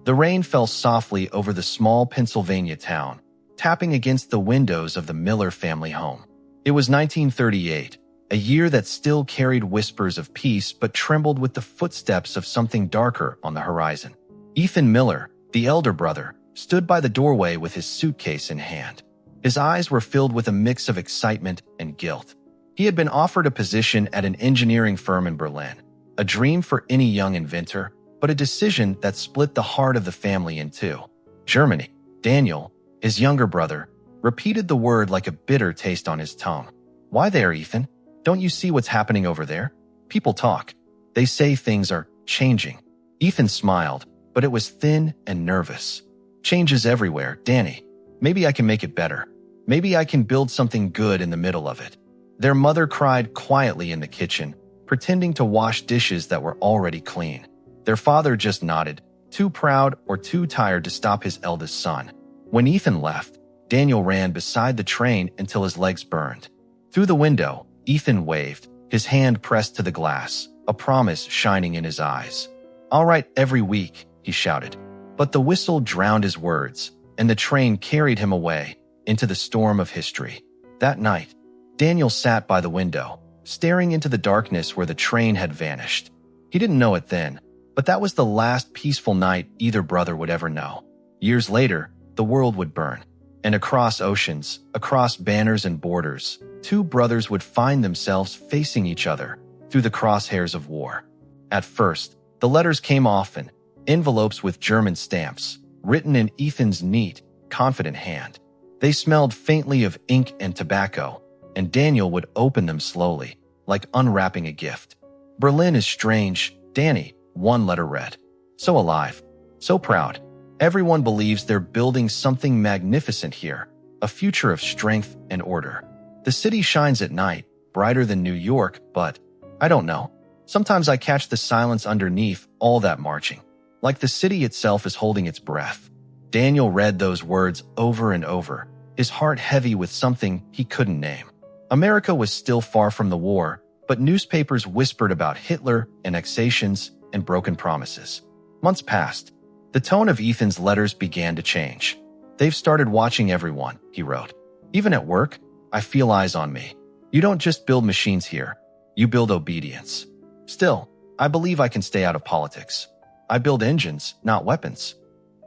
The rain fell softly over the small Pennsylvania town, tapping against the windows of the Miller family home. It was 1938, a year that still carried whispers of peace but trembled with the footsteps of something darker on the horizon. Ethan Miller, the elder brother, stood by the doorway with his suitcase in hand. His eyes were filled with a mix of excitement and guilt. He had been offered a position at an engineering firm in Berlin, a dream for any young inventor, but a decision that split the heart of the family in two. Germany. Daniel, his younger brother, repeated the word like a bitter taste on his tongue. Why there, Ethan? Don't you see what's happening over there? People talk. They say things are changing. Ethan smiled, but it was thin and nervous. Change is everywhere, Danny. Maybe I can make it better. Maybe I can build something good in the middle of it. Their mother cried quietly in the kitchen, pretending to wash dishes that were already clean. Their father just nodded, too proud or too tired to stop his eldest son. When Ethan left, Daniel ran beside the train until his legs burned. Through the window, Ethan waved, his hand pressed to the glass, a promise shining in his eyes. "I'll write every week," he shouted. But the whistle drowned his words, and the train carried him away into the storm of history. That night, Daniel sat by the window, staring into the darkness where the train had vanished. He didn't know it then, but that was the last peaceful night either brother would ever know. Years later, the world would burn, and across oceans, across banners and borders, two brothers would find themselves facing each other through the crosshairs of war. At first, the letters came often, envelopes with German stamps, written in Ethan's neat, confident hand. They smelled faintly of ink and tobacco, and Daniel would open them slowly, like unwrapping a gift. "Berlin is strange, Danny," one letter read. "So alive, so proud. Everyone believes they're building something magnificent here, a future of strength and order. The city shines at night, brighter than New York, but I don't know. Sometimes I catch the silence underneath all that marching, like the city itself is holding its breath." Daniel read those words over and over, his heart heavy with something he couldn't name. America was still far from the war, but newspapers whispered about Hitler, annexations, and broken promises. Months passed. The tone of Ethan's letters began to change. "They've started watching everyone," he wrote. "Even at work, I feel eyes on me. You don't just build machines here, you build obedience. Still, I believe I can stay out of politics. I build engines, not weapons."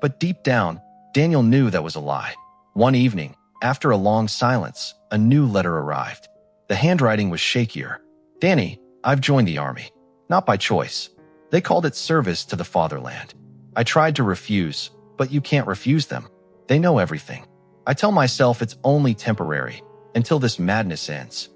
But deep down, Daniel knew that was a lie. One evening, after a long silence, a new letter arrived. The handwriting was shakier. "Danny, I've joined the army. Not by choice. They called it service to the fatherland. I tried to refuse, but you can't refuse them. They know everything. I tell myself it's only temporary, until this madness ends."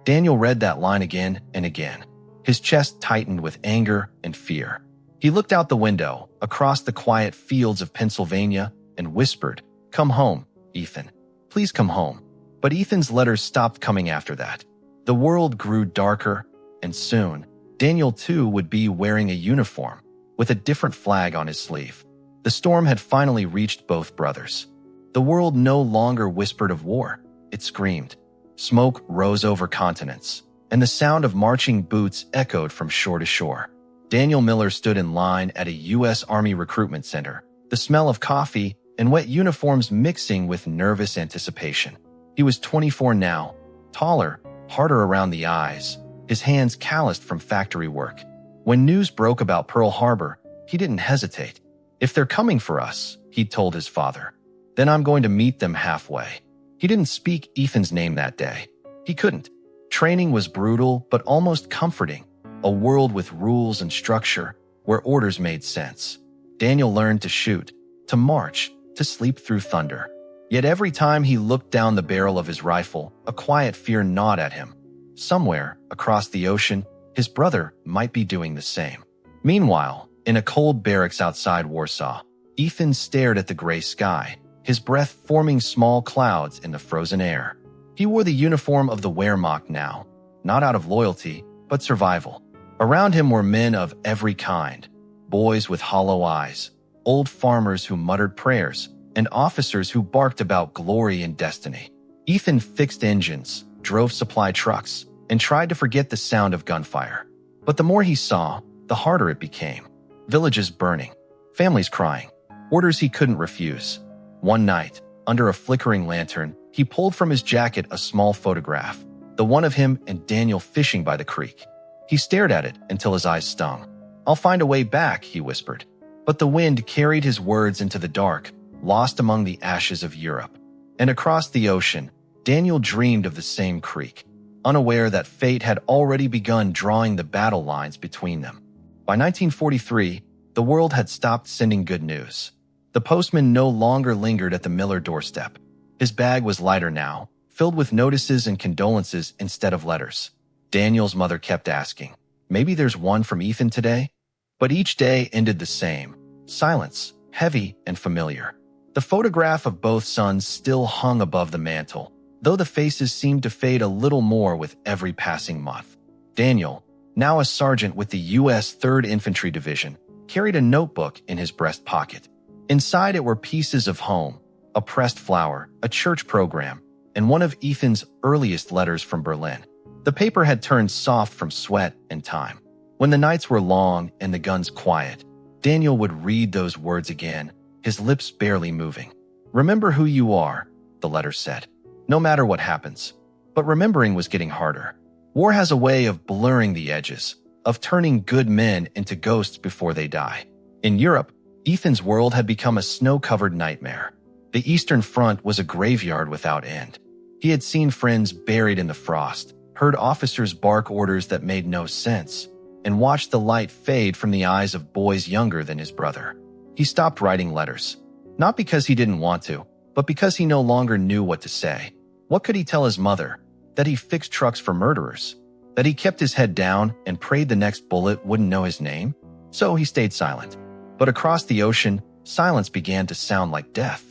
Daniel read that line again and again. His chest tightened with anger and fear. He looked out the window, across the quiet fields of Pennsylvania, and whispered, "Come home, Ethan. Please come home." But Ethan's letters stopped coming after that. The world grew darker, and soon, Daniel too would be wearing a uniform, with a different flag on his sleeve. The storm had finally reached both brothers. The world no longer whispered of war. It screamed. Smoke rose over continents, and the sound of marching boots echoed from shore to shore. Daniel Miller stood in line at a U.S. Army recruitment center, the smell of coffee and wet uniforms mixing with nervous anticipation. He was 24 now, taller, harder around the eyes, his hands calloused from factory work. When news broke about Pearl Harbor, he didn't hesitate. "If they're coming for us," he'd told his father, "then I'm going to meet them halfway." He didn't speak Ethan's name that day. He couldn't. Training was brutal but almost comforting, a world with rules and structure where orders made sense. Daniel learned to shoot, to march, to sleep through thunder. Yet every time he looked down the barrel of his rifle, a quiet fear gnawed at him. Somewhere, across the ocean, his brother might be doing the same. Meanwhile, in a cold barracks outside Warsaw, Ethan stared at the gray sky, his breath forming small clouds in the frozen air. He wore the uniform of the Wehrmacht now, not out of loyalty, but survival. Around him were men of every kind, boys with hollow eyes, old farmers who muttered prayers, and officers who barked about glory and destiny. Ethan fixed engines, drove supply trucks, and tried to forget the sound of gunfire. But the more he saw, the harder it became. Villages burning, families crying, orders he couldn't refuse. One night, under a flickering lantern, he pulled from his jacket a small photograph, the one of him and Daniel fishing by the creek. He stared at it until his eyes stung. "I'll find a way back," he whispered. But the wind carried his words into the dark, lost among the ashes of Europe. And across the ocean, Daniel dreamed of the same creek, unaware that fate had already begun drawing the battle lines between them. By 1943, the world had stopped sending good news. The postman no longer lingered at the Miller doorstep. His bag was lighter now, filled with notices and condolences instead of letters. Daniel's mother kept asking, "Maybe there's one from Ethan today?" But each day ended the same. Silence, heavy and familiar. The photograph of both sons still hung above the mantel, though the faces seemed to fade a little more with every passing month. Daniel, now a sergeant with the U.S. 3rd Infantry Division, carried a notebook in his breast pocket. Inside it were pieces of home, a pressed flower, a church program, and one of Ethan's earliest letters from Berlin. The paper had turned soft from sweat and time. When the nights were long and the guns quiet, Daniel would read those words again, his lips barely moving. "Remember who you are," the letter said, "no matter what happens." But remembering was getting harder. War has a way of blurring the edges, of turning good men into ghosts before they die. In Europe, Ethan's world had become a snow-covered nightmare. The Eastern Front was a graveyard without end. He had seen friends buried in the frost, heard officers bark orders that made no sense, and watched the light fade from the eyes of boys younger than his brother. He stopped writing letters, not because he didn't want to, but because he no longer knew what to say. What could he tell his mother? That he fixed trucks for murderers? That he kept his head down and prayed the next bullet wouldn't know his name? So he stayed silent. But across the ocean, silence began to sound like death.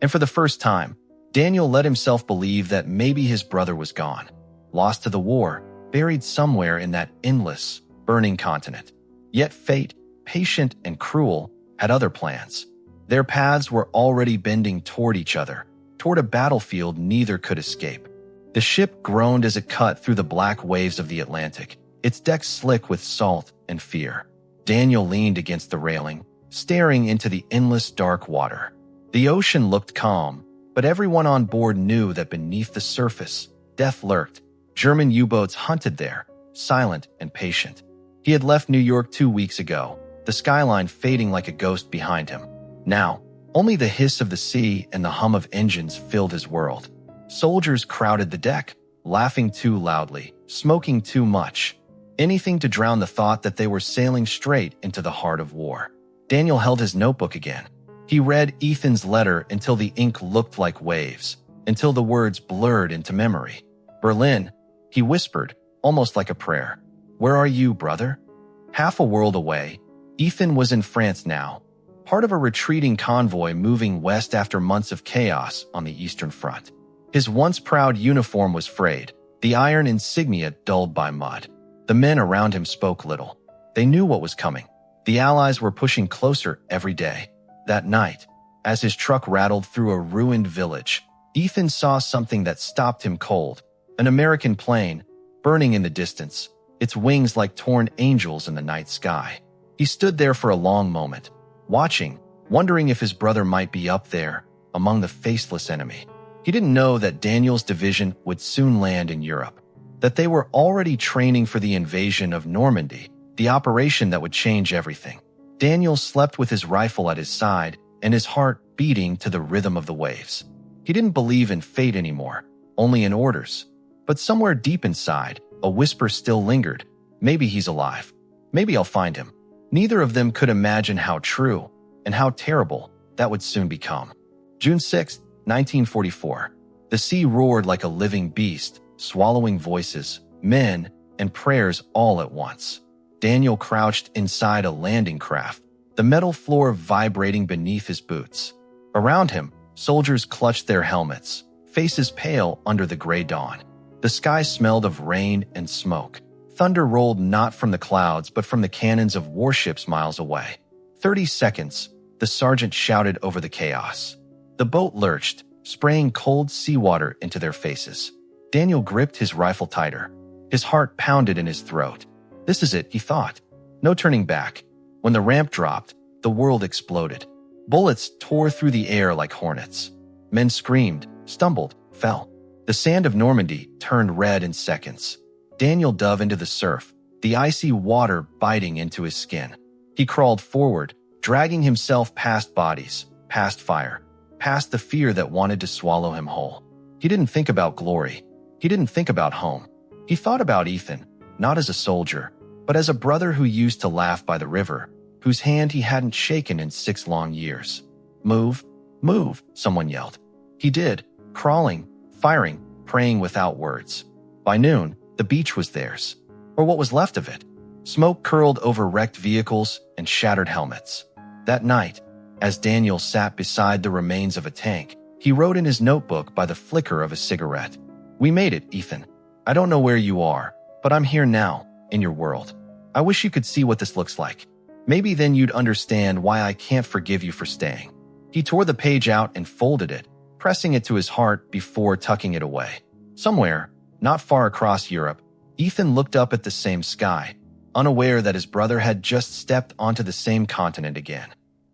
And for the first time, Daniel let himself believe that maybe his brother was gone, lost to the war, buried somewhere in that endless, burning continent. Yet fate, patient and cruel, had other plans. Their paths were already bending toward each other, toward a battlefield neither could escape. The ship groaned as it cut through the black waves of the Atlantic, its deck slick with salt and fear. Daniel leaned against the railing, staring into the endless dark water. The ocean looked calm, but everyone on board knew that beneath the surface, death lurked. German U-boats hunted there, silent and patient. He had left New York 2 weeks ago, the skyline fading like a ghost behind him. Now, only the hiss of the sea and the hum of engines filled his world. Soldiers crowded the deck, laughing too loudly, smoking too much. Anything to drown the thought that they were sailing straight into the heart of war. Daniel held his notebook again. He read Ethan's letter until the ink looked like waves, until the words blurred into memory. "Berlin," he whispered, almost like a prayer. "Where are you, brother?" Half a world away, Ethan was in France now, part of a retreating convoy moving west after months of chaos on the Eastern Front. His once proud uniform was frayed, the iron insignia dulled by mud. The men around him spoke little. They knew what was coming. The Allies were pushing closer every day. That night, as his truck rattled through a ruined village, Ethan saw something that stopped him cold. An American plane, burning in the distance, its wings like torn angels in the night sky. He stood there for a long moment, watching, wondering if his brother might be up there, among the faceless enemy. He didn't know that Daniel's division would soon land in Europe, that they were already training for the invasion of Normandy, the operation that would change everything. Daniel slept with his rifle at his side and his heart beating to the rhythm of the waves. He didn't believe in fate anymore, only in orders. But somewhere deep inside, a whisper still lingered. Maybe he's alive. Maybe I'll find him. Neither of them could imagine how true and how terrible that would soon become. June 6, 1944. The sea roared like a living beast, swallowing voices, men, and prayers all at once. Daniel crouched inside a landing craft, the metal floor vibrating beneath his boots. Around him, soldiers clutched their helmets, faces pale under the gray dawn. The sky smelled of rain and smoke. Thunder rolled not from the clouds but from the cannons of warships miles away. 30 seconds, the sergeant shouted over the chaos. The boat lurched, spraying cold seawater into their faces. Daniel gripped his rifle tighter. His heart pounded in his throat. This is it, he thought. No turning back. When the ramp dropped, the world exploded. Bullets tore through the air like hornets. Men screamed, stumbled, fell. The sand of Normandy turned red in seconds. Daniel dove into the surf, the icy water biting into his skin. He crawled forward, dragging himself past bodies, past fire, past the fear that wanted to swallow him whole. He didn't think about glory. He didn't think about home. He thought about Ethan, not as a soldier, but as a brother who used to laugh by the river, whose hand he hadn't shaken in 6 long years. Move, move, someone yelled. He did, crawling, firing, praying without words. By noon, the beach was theirs, or what was left of it. Smoke curled over wrecked vehicles and shattered helmets. That night, as Daniel sat beside the remains of a tank, he wrote in his notebook by the flicker of a cigarette, "We made it, Ethan. I don't know where you are, but I'm here now, in your world. I wish you could see what this looks like. Maybe then you'd understand why I can't forgive you for staying." He tore the page out and folded it, pressing it to his heart before tucking it away. Somewhere, not far across Europe, Ethan looked up at the same sky, unaware that his brother had just stepped onto the same continent again.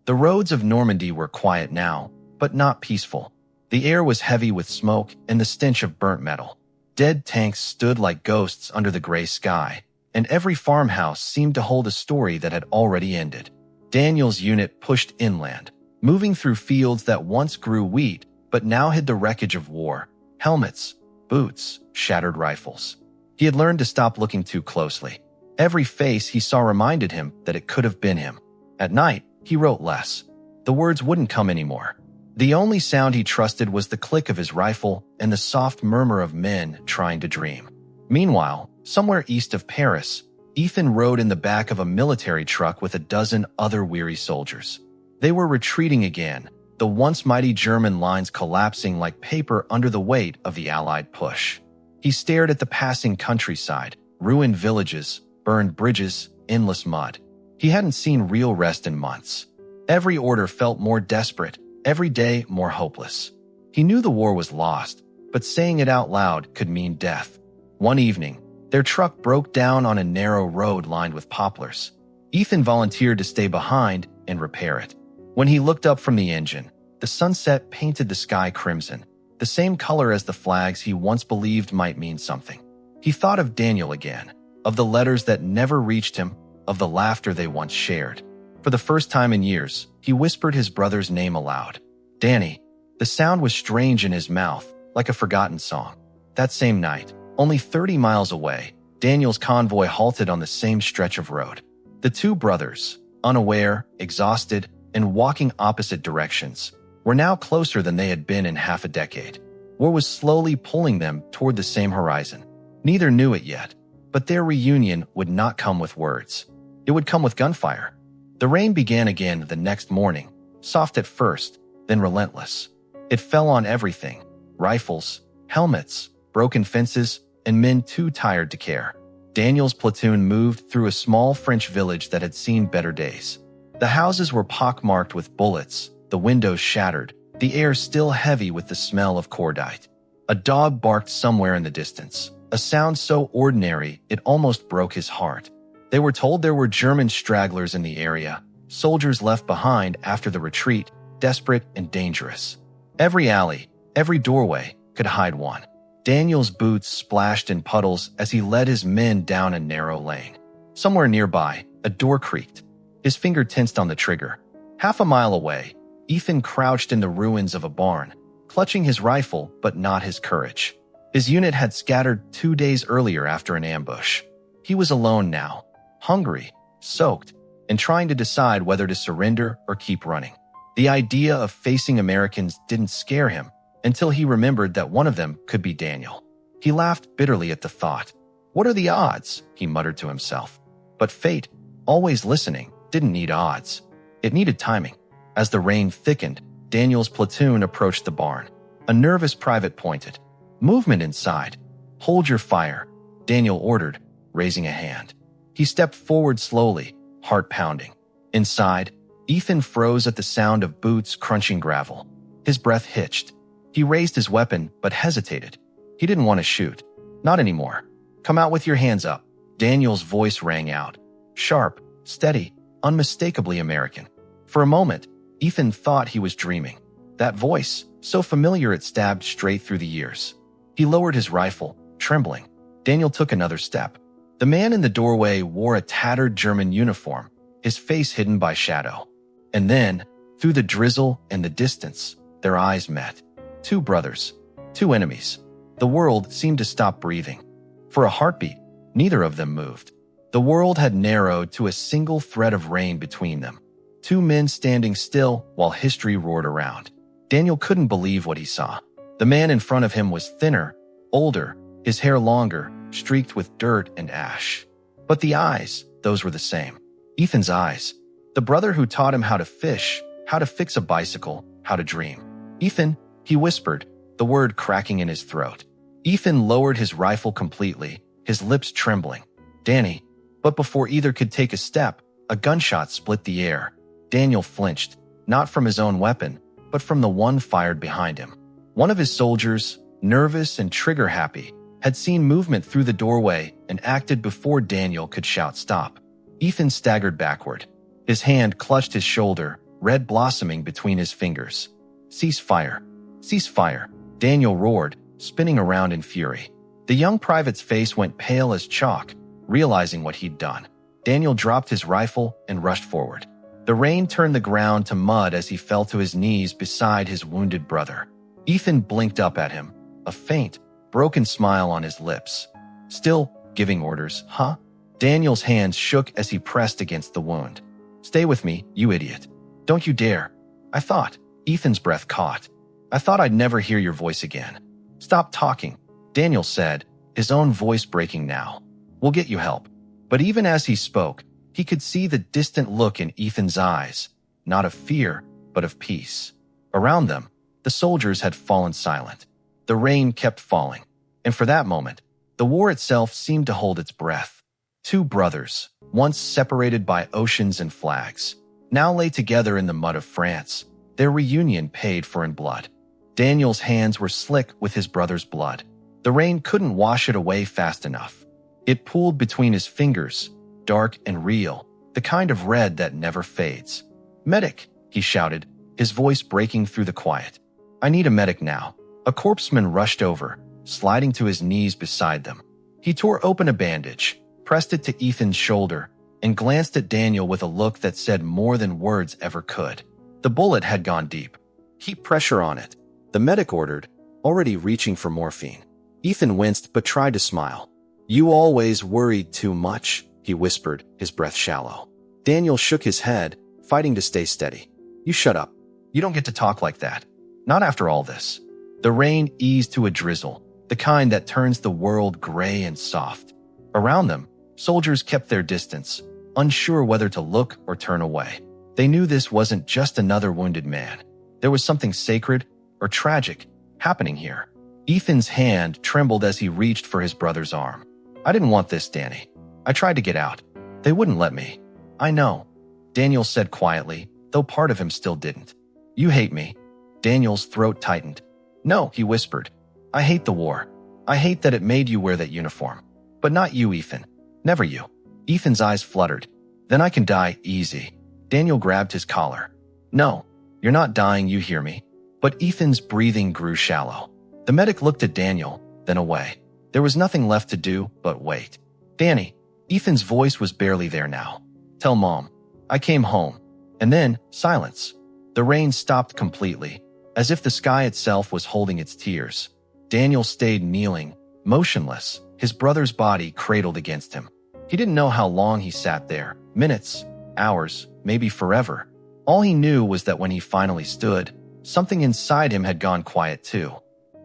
The roads of Normandy were quiet now, but not peaceful. The air was heavy with smoke and the stench of burnt metal. Dead tanks stood like ghosts under the gray sky, and every farmhouse seemed to hold a story that had already ended. Daniel's unit pushed inland, moving through fields that once grew wheat but now hid the wreckage of war, helmets, boots, shattered rifles. He had learned to stop looking too closely. Every face he saw reminded him that it could have been him. At night, he wrote less. The words wouldn't come anymore. The only sound he trusted was the click of his rifle and the soft murmur of men trying to dream. Meanwhile, somewhere east of Paris, Ethan rode in the back of a military truck with a dozen other weary soldiers. They were retreating again, the once mighty German lines collapsing like paper under the weight of the Allied push. He stared at the passing countryside, ruined villages, burned bridges, endless mud. He hadn't seen real rest in months. Every order felt more desperate, every day more hopeless. He knew the war was lost, but saying it out loud could mean death. One evening, their truck broke down on a narrow road lined with poplars. Ethan volunteered to stay behind and repair it. When he looked up from the engine, the sunset painted the sky crimson, the same color as the flags he once believed might mean something. He thought of Daniel again, of the letters that never reached him, of the laughter they once shared. For the first time in years, he whispered his brother's name aloud. Danny. The sound was strange in his mouth, like a forgotten song. That same night, only 30 miles away, Daniel's convoy halted on the same stretch of road. The two brothers, unaware, exhausted, and walking opposite directions, were now closer than they had been in half a decade. War was slowly pulling them toward the same horizon. Neither knew it yet, but their reunion would not come with words. It would come with gunfire. The rain began again the next morning, soft at first, then relentless. It fell on everything: rifles, helmets, broken fences, and men too tired to care. Daniel's platoon moved through a small French village that had seen better days. The houses were pockmarked with bullets, the windows shattered, the air still heavy with the smell of cordite. A dog barked somewhere in the distance, a sound so ordinary it almost broke his heart. They were told there were German stragglers in the area, soldiers left behind after the retreat, desperate and dangerous. Every alley, every doorway could hide one. Daniel's boots splashed in puddles as he led his men down a narrow lane. Somewhere nearby, a door creaked. His finger tensed on the trigger. Half a mile away, Ethan crouched in the ruins of a barn, clutching his rifle but not his courage. His unit had scattered 2 days earlier after an ambush. He was alone now, hungry, soaked, and trying to decide whether to surrender or keep running. The idea of facing Americans didn't scare him until he remembered that one of them could be Daniel. He laughed bitterly at the thought. What are the odds? He muttered to himself. But fate, always listening, didn't need odds. It needed timing. As the rain thickened, Daniel's platoon approached the barn. A nervous private pointed. Movement inside. Hold your fire, Daniel ordered, raising a hand. He stepped forward slowly, heart pounding. Inside, Ethan froze at the sound of boots crunching gravel. His breath hitched. He raised his weapon, but hesitated. He didn't want to shoot. Not anymore. Come out with your hands up. Daniel's voice rang out. Sharp, steady, unmistakably American. For a moment, Ethan thought he was dreaming. That voice, so familiar it stabbed straight through the years. He lowered his rifle, trembling. Daniel took another step. The man in the doorway wore a tattered German uniform, his face hidden by shadow. And then, through the drizzle and the distance, their eyes met. Two brothers, two enemies. The world seemed to stop breathing. For a heartbeat, neither of them moved. The world had narrowed to a single thread of rain between them. Two men standing still while history roared around. Daniel couldn't believe what he saw. The man in front of him was thinner, older, his hair longer, streaked with dirt and ash. But the eyes, those were the same. Ethan's eyes. The brother who taught him how to fish, how to fix a bicycle, how to dream. Ethan, he whispered, the word cracking in his throat. Ethan lowered his rifle completely, his lips trembling. Danny. But before either could take a step, a gunshot split the air. Daniel flinched, not from his own weapon, but from the one fired behind him. One of his soldiers, nervous and trigger-happy, had seen movement through the doorway and acted before Daniel could shout stop. Ethan staggered backward. His hand clutched his shoulder, red blossoming between his fingers. Cease fire. Cease fire. Daniel roared, spinning around in fury. The young private's face went pale as chalk, realizing what he'd done. Daniel dropped his rifle and rushed forward. The rain turned the ground to mud as he fell to his knees beside his wounded brother. Ethan blinked up at him, a faint, broken smile on his lips. Still giving orders, huh? Daniel's hands shook as he pressed against the wound. Stay with me, you idiot. Don't you dare. I thought. Ethan's breath caught. I thought I'd never hear your voice again. Stop talking, Daniel said, his own voice breaking now. We'll get you help. But even as he spoke, he could see the distant look in Ethan's eyes, not of fear, but of peace. Around them, the soldiers had fallen silent. The rain kept falling, and for that moment, the war itself seemed to hold its breath. Two brothers, once separated by oceans and flags, now lay together in the mud of France, their reunion paid for in blood. Daniel's hands were slick with his brother's blood. The rain couldn't wash it away fast enough. It pooled between his fingers, dark and real, the kind of red that never fades. Medic, he shouted, his voice breaking through the quiet. I need a medic now. A corpseman rushed over, sliding to his knees beside them. He tore open a bandage, pressed it to Ethan's shoulder, and glanced at Daniel with a look that said more than words ever could. The bullet had gone deep. Keep pressure on it, the medic ordered, already reaching for morphine. Ethan winced but tried to smile. You always worried too much, he whispered, his breath shallow. Daniel shook his head, fighting to stay steady. You shut up. You don't get to talk like that. Not after all this. The rain eased to a drizzle, the kind that turns the world gray and soft. Around them, soldiers kept their distance, unsure whether to look or turn away. They knew this wasn't just another wounded man. There was something sacred or tragic happening here. Ethan's hand trembled as he reached for his brother's arm. I didn't want this, Danny. I tried to get out. They wouldn't let me. I know, Daniel said quietly, though part of him still didn't. You hate me. Daniel's throat tightened. No, he whispered. I hate the war. I hate that it made you wear that uniform. But not you, Ethan. Never you. Ethan's eyes fluttered. Then I can die easy. Daniel grabbed his collar. No, you're not dying, you hear me. But Ethan's breathing grew shallow. The medic looked at Daniel, then away. There was nothing left to do but wait. Danny, Ethan's voice was barely there now. Tell Mom. I came home. And then, silence. The rain stopped completely, as if the sky itself was holding its tears. Daniel stayed kneeling, motionless, his brother's body cradled against him. He didn't know how long he sat there, minutes, hours, maybe forever. All he knew was that when he finally stood, something inside him had gone quiet too.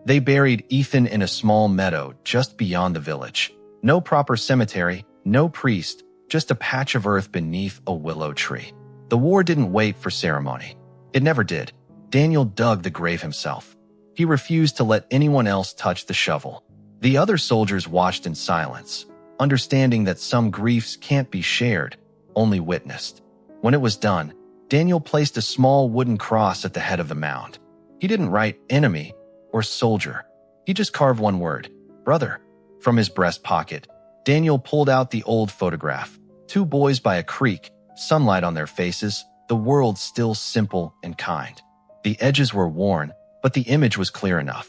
They buried Ethan in a small meadow just beyond the village. No proper cemetery, no priest, just a patch of earth beneath a willow tree. The war didn't wait for ceremony. It never did. Daniel dug the grave himself. He refused to let anyone else touch the shovel. The other soldiers watched in silence, understanding that some griefs can't be shared, only witnessed. When it was done, Daniel placed a small wooden cross at the head of the mound. He didn't write enemy or soldier. He just carved one word, brother. From his breast pocket, Daniel pulled out the old photograph. Two boys by a creek, sunlight on their faces, the world still simple and kind. The edges were worn, but the image was clear enough.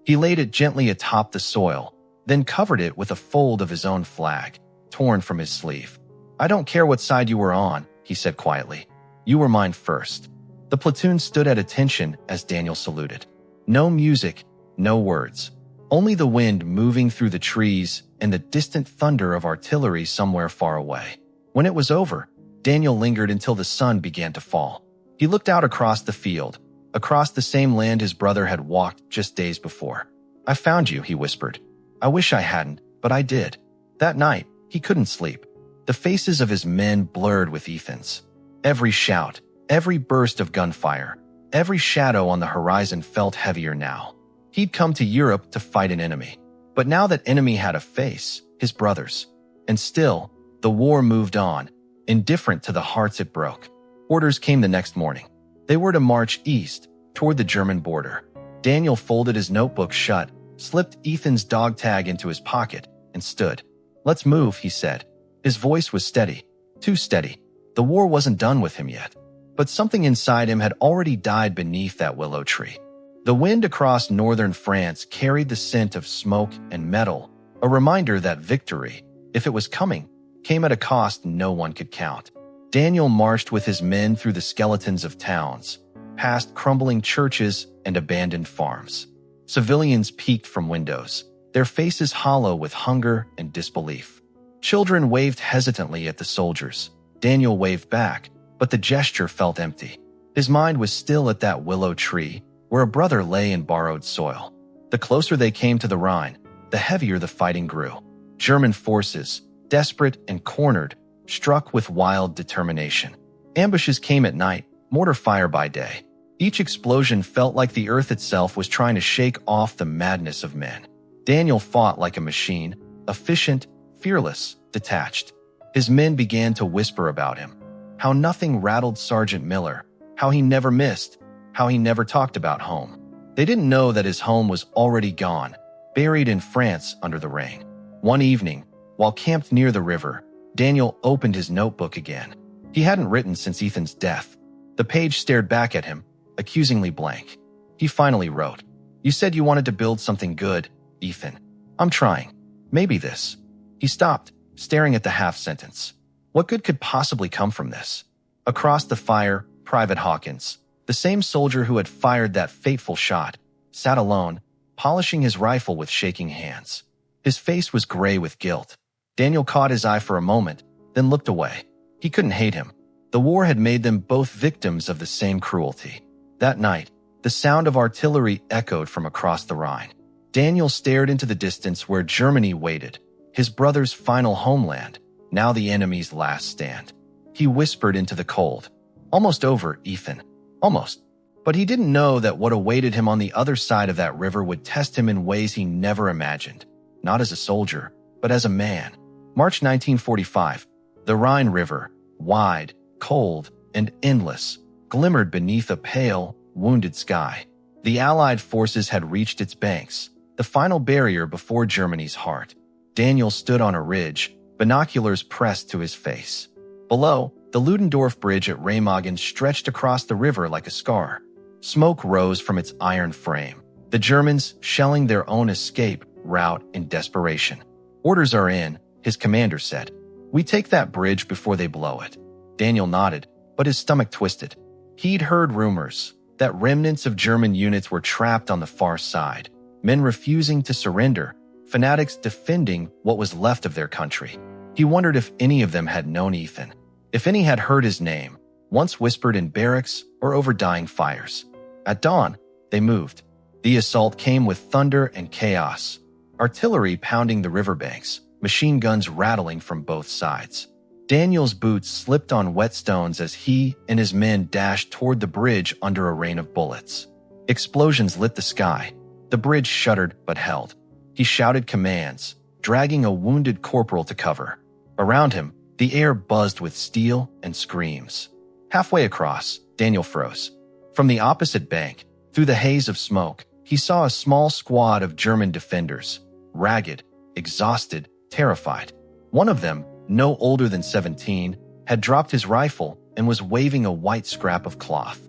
He laid it gently atop the soil, then covered it with a fold of his own flag, torn from his sleeve. "I don't care what side you were on," he said quietly. "You were mine first." The platoon stood at attention as Daniel saluted. No music, no words. Only the wind moving through the trees and the distant thunder of artillery somewhere far away. When it was over, Daniel lingered until the sun began to fall. He looked out across the field, across the same land his brother had walked just days before. "I found you," he whispered. "I wish I hadn't, but I did." That night, he couldn't sleep. The faces of his men blurred with Ethan's. Every shout, every burst of gunfire, every shadow on the horizon felt heavier now. He'd come to Europe to fight an enemy. But now that enemy had a face, his brothers. And still, the war moved on, indifferent to the hearts it broke. Orders came the next morning. They were to march east, toward the German border. Daniel folded his notebook shut, slipped Ethan's dog tag into his pocket, and stood. "Let's move," he said. His voice was steady, too steady. The war wasn't done with him yet. But something inside him had already died beneath that willow tree. The wind across northern France carried the scent of smoke and metal, a reminder that victory, if it was coming, came at a cost no one could count. Daniel marched with his men through the skeletons of towns, past crumbling churches and abandoned farms. Civilians peeked from windows, their faces hollow with hunger and disbelief. Children waved hesitantly at the soldiers. Daniel waved back, but the gesture felt empty. His mind was still at that willow tree, where a brother lay in borrowed soil. The closer they came to the Rhine, the heavier the fighting grew. German forces, desperate and cornered, struck with wild determination. Ambushes came at night, mortar fire by day. Each explosion felt like the earth itself was trying to shake off the madness of men. Daniel fought like a machine, efficient, fearless, detached. His men began to whisper about him. How nothing rattled Sergeant Miller, how he never missed, how he never talked about home. They didn't know that his home was already gone, buried in France under the rain. One evening, while camped near the river, Daniel opened his notebook again. He hadn't written since Ethan's death. The page stared back at him, accusingly blank. He finally wrote, "You said you wanted to build something good, Ethan. I'm trying. Maybe this." He stopped, staring at the half-sentence. What good could possibly come from this? Across the fire, Private Hawkins, the same soldier who had fired that fateful shot, sat alone, polishing his rifle with shaking hands. His face was gray with guilt. Daniel caught his eye for a moment, then looked away. He couldn't hate him. The war had made them both victims of the same cruelty. That night, the sound of artillery echoed from across the Rhine. Daniel stared into the distance where Germany waited, his brother's final homeland, now the enemy's last stand. He whispered into the cold, "Almost over, Ethan. Almost." But he didn't know that what awaited him on the other side of that river would test him in ways he never imagined. Not as a soldier, but as a man. March 1945. The Rhine River, wide, cold, and endless, glimmered beneath a pale, wounded sky. The Allied forces had reached its banks, the final barrier before Germany's heart. Daniel stood on a ridge, binoculars pressed to his face. Below, the Ludendorff Bridge at Remagen stretched across the river like a scar. Smoke rose from its iron frame, the Germans shelling their own escape route in desperation. "Orders are in," his commander said. "We take that bridge before they blow it." Daniel nodded, but his stomach twisted. He'd heard rumors that remnants of German units were trapped on the far side, men refusing to surrender, fanatics defending what was left of their country. He wondered if any of them had known Ethan, if any had heard his name, once whispered in barracks or over dying fires. At dawn, they moved. The assault came with thunder and chaos, artillery pounding the riverbanks, machine guns rattling from both sides. Daniel's boots slipped on whetstones as he and his men dashed toward the bridge under a rain of bullets. Explosions lit the sky. The bridge shuddered but held. He shouted commands, dragging a wounded corporal to cover. Around him, the air buzzed with steel and screams. Halfway across, Daniel froze. From the opposite bank, through the haze of smoke, he saw a small squad of German defenders, ragged, exhausted, terrified. One of them, no older than 17, had dropped his rifle and was waving a white scrap of cloth.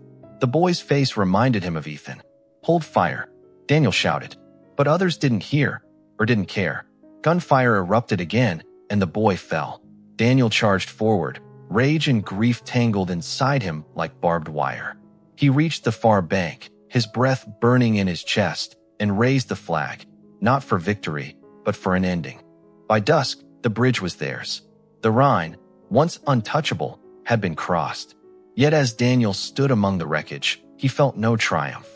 The boy's face reminded him of Ethan. "Hold fire," Daniel shouted. But others didn't hear or didn't care. Gunfire erupted again, and the boy fell. Daniel charged forward, rage and grief tangled inside him like barbed wire. He reached the far bank, his breath burning in his chest, and raised the flag, not for victory, but for an ending. By dusk, the bridge was theirs. The Rhine, once untouchable, had been crossed. Yet as Daniel stood among the wreckage, he felt no triumph.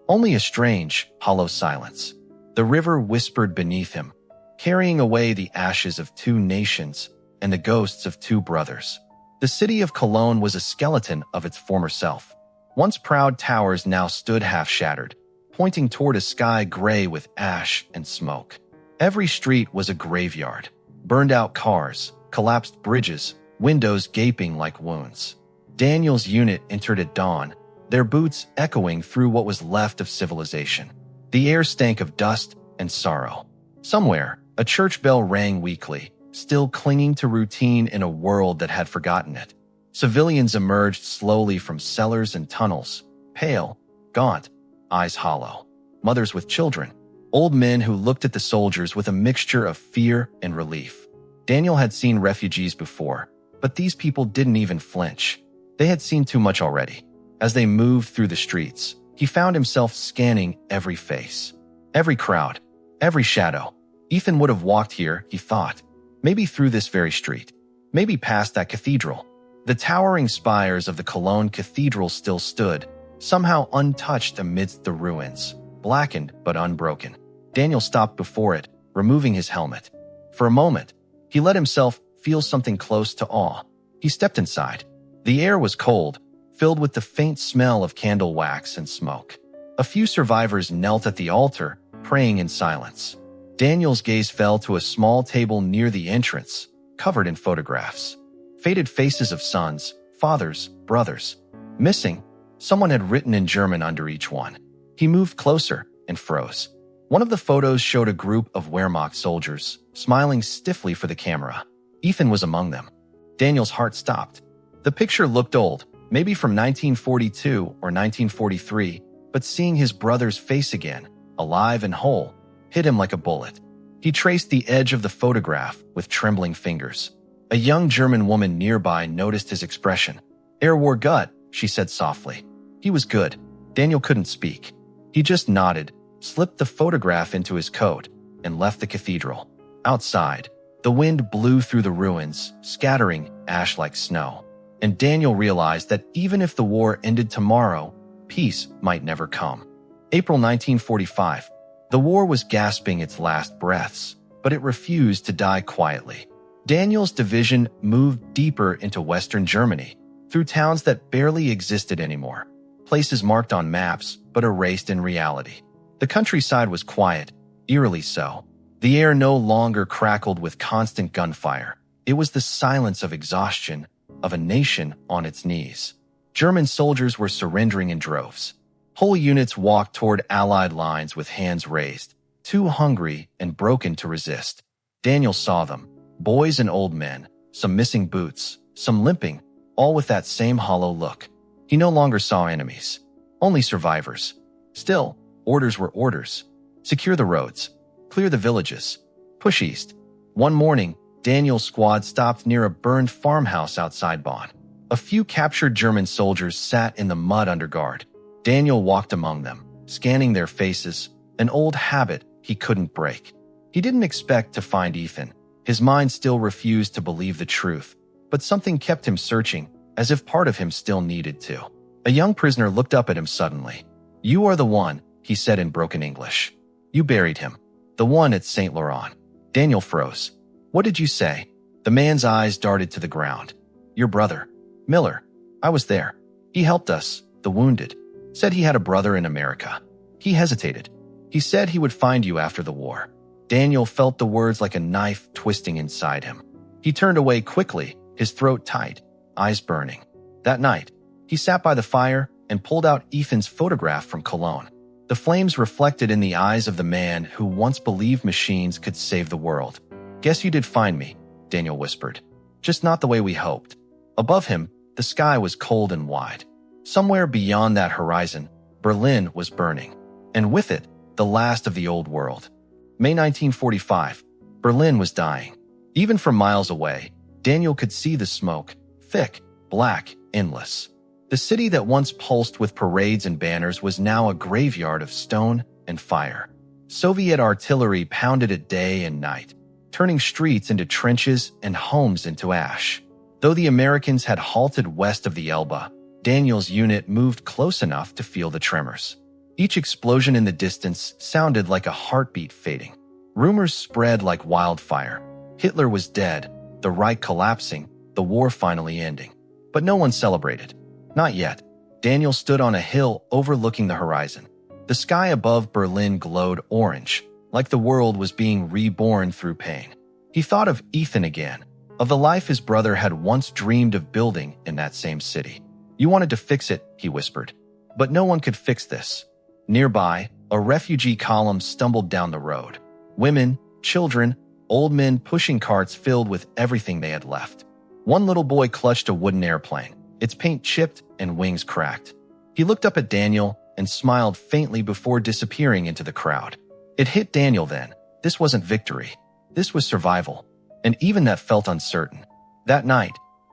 Only a strange, hollow silence. The river whispered beneath him, carrying away the ashes of two nations and the ghosts of two brothers. The city of Cologne was a skeleton of its former self. Once proud towers now stood half-shattered, pointing toward a sky gray with ash and smoke. Every street was a graveyard. Burned-out cars, collapsed bridges, windows gaping like wounds. Daniel's unit entered at dawn, their boots echoing through what was left of civilization. The air stank of dust and sorrow. Somewhere, a church bell rang weakly, still clinging to routine in a world that had forgotten it. Civilians emerged slowly from cellars and tunnels, pale, gaunt, eyes hollow. Mothers with children, old men who looked at the soldiers with a mixture of fear and relief. Daniel had seen refugees before, but these people didn't even flinch. They had seen too much already. As they moved through the streets, he found himself scanning every face, every crowd, every shadow. Ethan would have walked here, he thought. Maybe through this very street. Maybe past that cathedral. The towering spires of the Cologne Cathedral still stood, somehow untouched amidst the ruins, blackened but unbroken. Daniel stopped before it, removing his helmet. For a moment, he let himself feel something close to awe. He stepped inside. The air was cold, filled with the faint smell of candle wax and smoke. A few survivors knelt at the altar, praying in silence. Daniel's gaze fell to a small table near the entrance, covered in photographs. Faded faces of sons, fathers, brothers. Missing, someone had written in German under each one. He moved closer and froze. One of the photos showed a group of Wehrmacht soldiers, smiling stiffly for the camera. Ethan was among them. Daniel's heart stopped. The picture looked old, maybe from 1942 or 1943, but seeing his brother's face again, alive and whole, hit him like a bullet. He traced the edge of the photograph with trembling fingers. A young German woman nearby noticed his expression. "Er war gut," she said softly. He was good. Daniel couldn't speak. He just nodded, slipped the photograph into his coat, and left the cathedral. Outside, the wind blew through the ruins, scattering ash like snow. And Daniel realized that even if the war ended tomorrow, peace might never come. April 1945. The war was gasping its last breaths, but it refused to die quietly. Daniel's division moved deeper into Western Germany, through towns that barely existed anymore, places marked on maps but erased in reality. The countryside was quiet, eerily so. The air no longer crackled with constant gunfire. It was the silence of exhaustion, of a nation on its knees. German soldiers were surrendering in droves. Whole units walked toward Allied lines with hands raised, too hungry and broken to resist. Daniel saw them, boys and old men, some missing boots, some limping, all with that same hollow look. He no longer saw enemies, only survivors. Still, orders were orders. Secure the roads, clear the villages, push east. One morning, Daniel's squad stopped near a burned farmhouse outside Bonn. A few captured German soldiers sat in the mud under guard. Daniel walked among them, scanning their faces, an old habit he couldn't break. He didn't expect to find Ethan. His mind still refused to believe the truth, but something kept him searching, as if part of him still needed to. A young prisoner looked up at him suddenly. "You are the one," he said in broken English. "You buried him. The one at St. Laurent." Daniel froze. "What did you say?" The man's eyes darted to the ground. "Your brother, Miller. I was there. He helped us, the wounded. Said he had a brother in America." He hesitated. "He said he would find you after the war." Daniel felt the words like a knife twisting inside him. He turned away quickly, his throat tight, eyes burning. That night, he sat by the fire and pulled out Ethan's photograph from Cologne. The flames reflected in the eyes of the man who once believed machines could save the world. "Guess you did find me," Daniel whispered. "Just not the way we hoped." Above him, The sky was cold and wide. Somewhere beyond that horizon, Berlin was burning, and with it, the last of the old world. May 1945, Berlin was dying. Even from miles away, Daniel could see the smoke, thick, black, endless. The city that once pulsed with parades and banners was now a graveyard of stone and fire. Soviet artillery pounded it day and night, turning streets into trenches and homes into ash. Though the Americans had halted west of the Elbe, Daniel's unit moved close enough to feel the tremors. Each explosion in the distance sounded like a heartbeat fading. Rumors spread like wildfire. Hitler was dead, the Reich collapsing, the war finally ending. But no one celebrated. Not yet. Daniel stood on a hill overlooking the horizon. The sky above Berlin glowed orange, like the world was being reborn through pain. He thought of Ethan again, of the life his brother had once dreamed of building in that same city. "You wanted to fix it," he whispered. "But no one could fix this." Nearby, a refugee column stumbled down the road. Women, children, old men pushing carts filled with everything they had left. One little boy clutched a wooden airplane, its paint chipped and wings cracked. He looked up at Daniel and smiled faintly before disappearing into the crowd. It hit Daniel then. This wasn't victory. This was survival. And even that felt uncertain. That night,